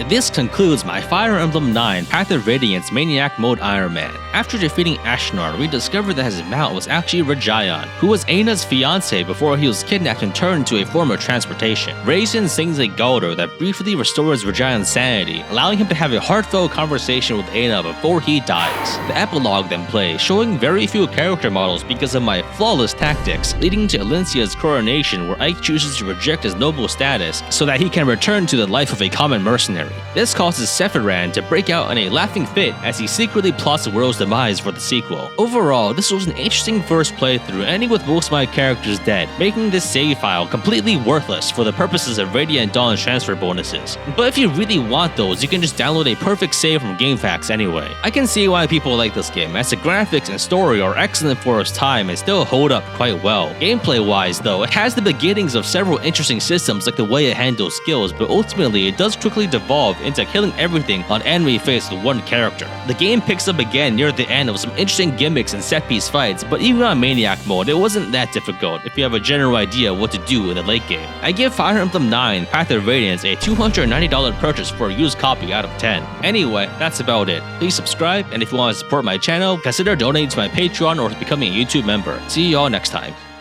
This concludes my Fire Emblem 9 Path of Radiance Maniac Mode Ironman. After defeating Ashnard, we discovered that his mount was actually Rajayan, who was Aina's fiancé before he was kidnapped and turned into a form of transportation. Raisin sings a Galdor that briefly restores Rajayan's sanity, allowing him to have a heartfelt conversation with Aina before he dies. The Epilogue then plays, showing very few character models because of my flawless tactics, leading to Alencia's coronation where Ike chooses to reject his noble status so that he can return to the life of a common mercenary. necessary. This causes Sephiroth to break out in a laughing fit as he secretly plots the world's demise for the sequel. Overall, this was an interesting first playthrough, ending with most of my characters dead, making this save file completely worthless for the purposes of Radiant Dawn's transfer bonuses. But if you really want those, you can just download a perfect save from GameFAQs anyway. I can see why people like this game, as the graphics and story are excellent for its time and still hold up quite well. Gameplay-wise though, it has the beginnings of several interesting systems like the way it handles skills, but ultimately it does quickly devolve into killing everything on enemy face with one character. The game picks up again near the end with some interesting gimmicks and set-piece fights, but even on Maniac Mode, it wasn't that difficult if you have a general idea what to do in the late game. I give Fire Emblem 9 Path of Radiance a $290 purchase for a used copy out of 10. Anyway, that's about it. Please subscribe, and if you want to support my channel, consider donating to my Patreon or becoming a YouTube member. See y'all next time.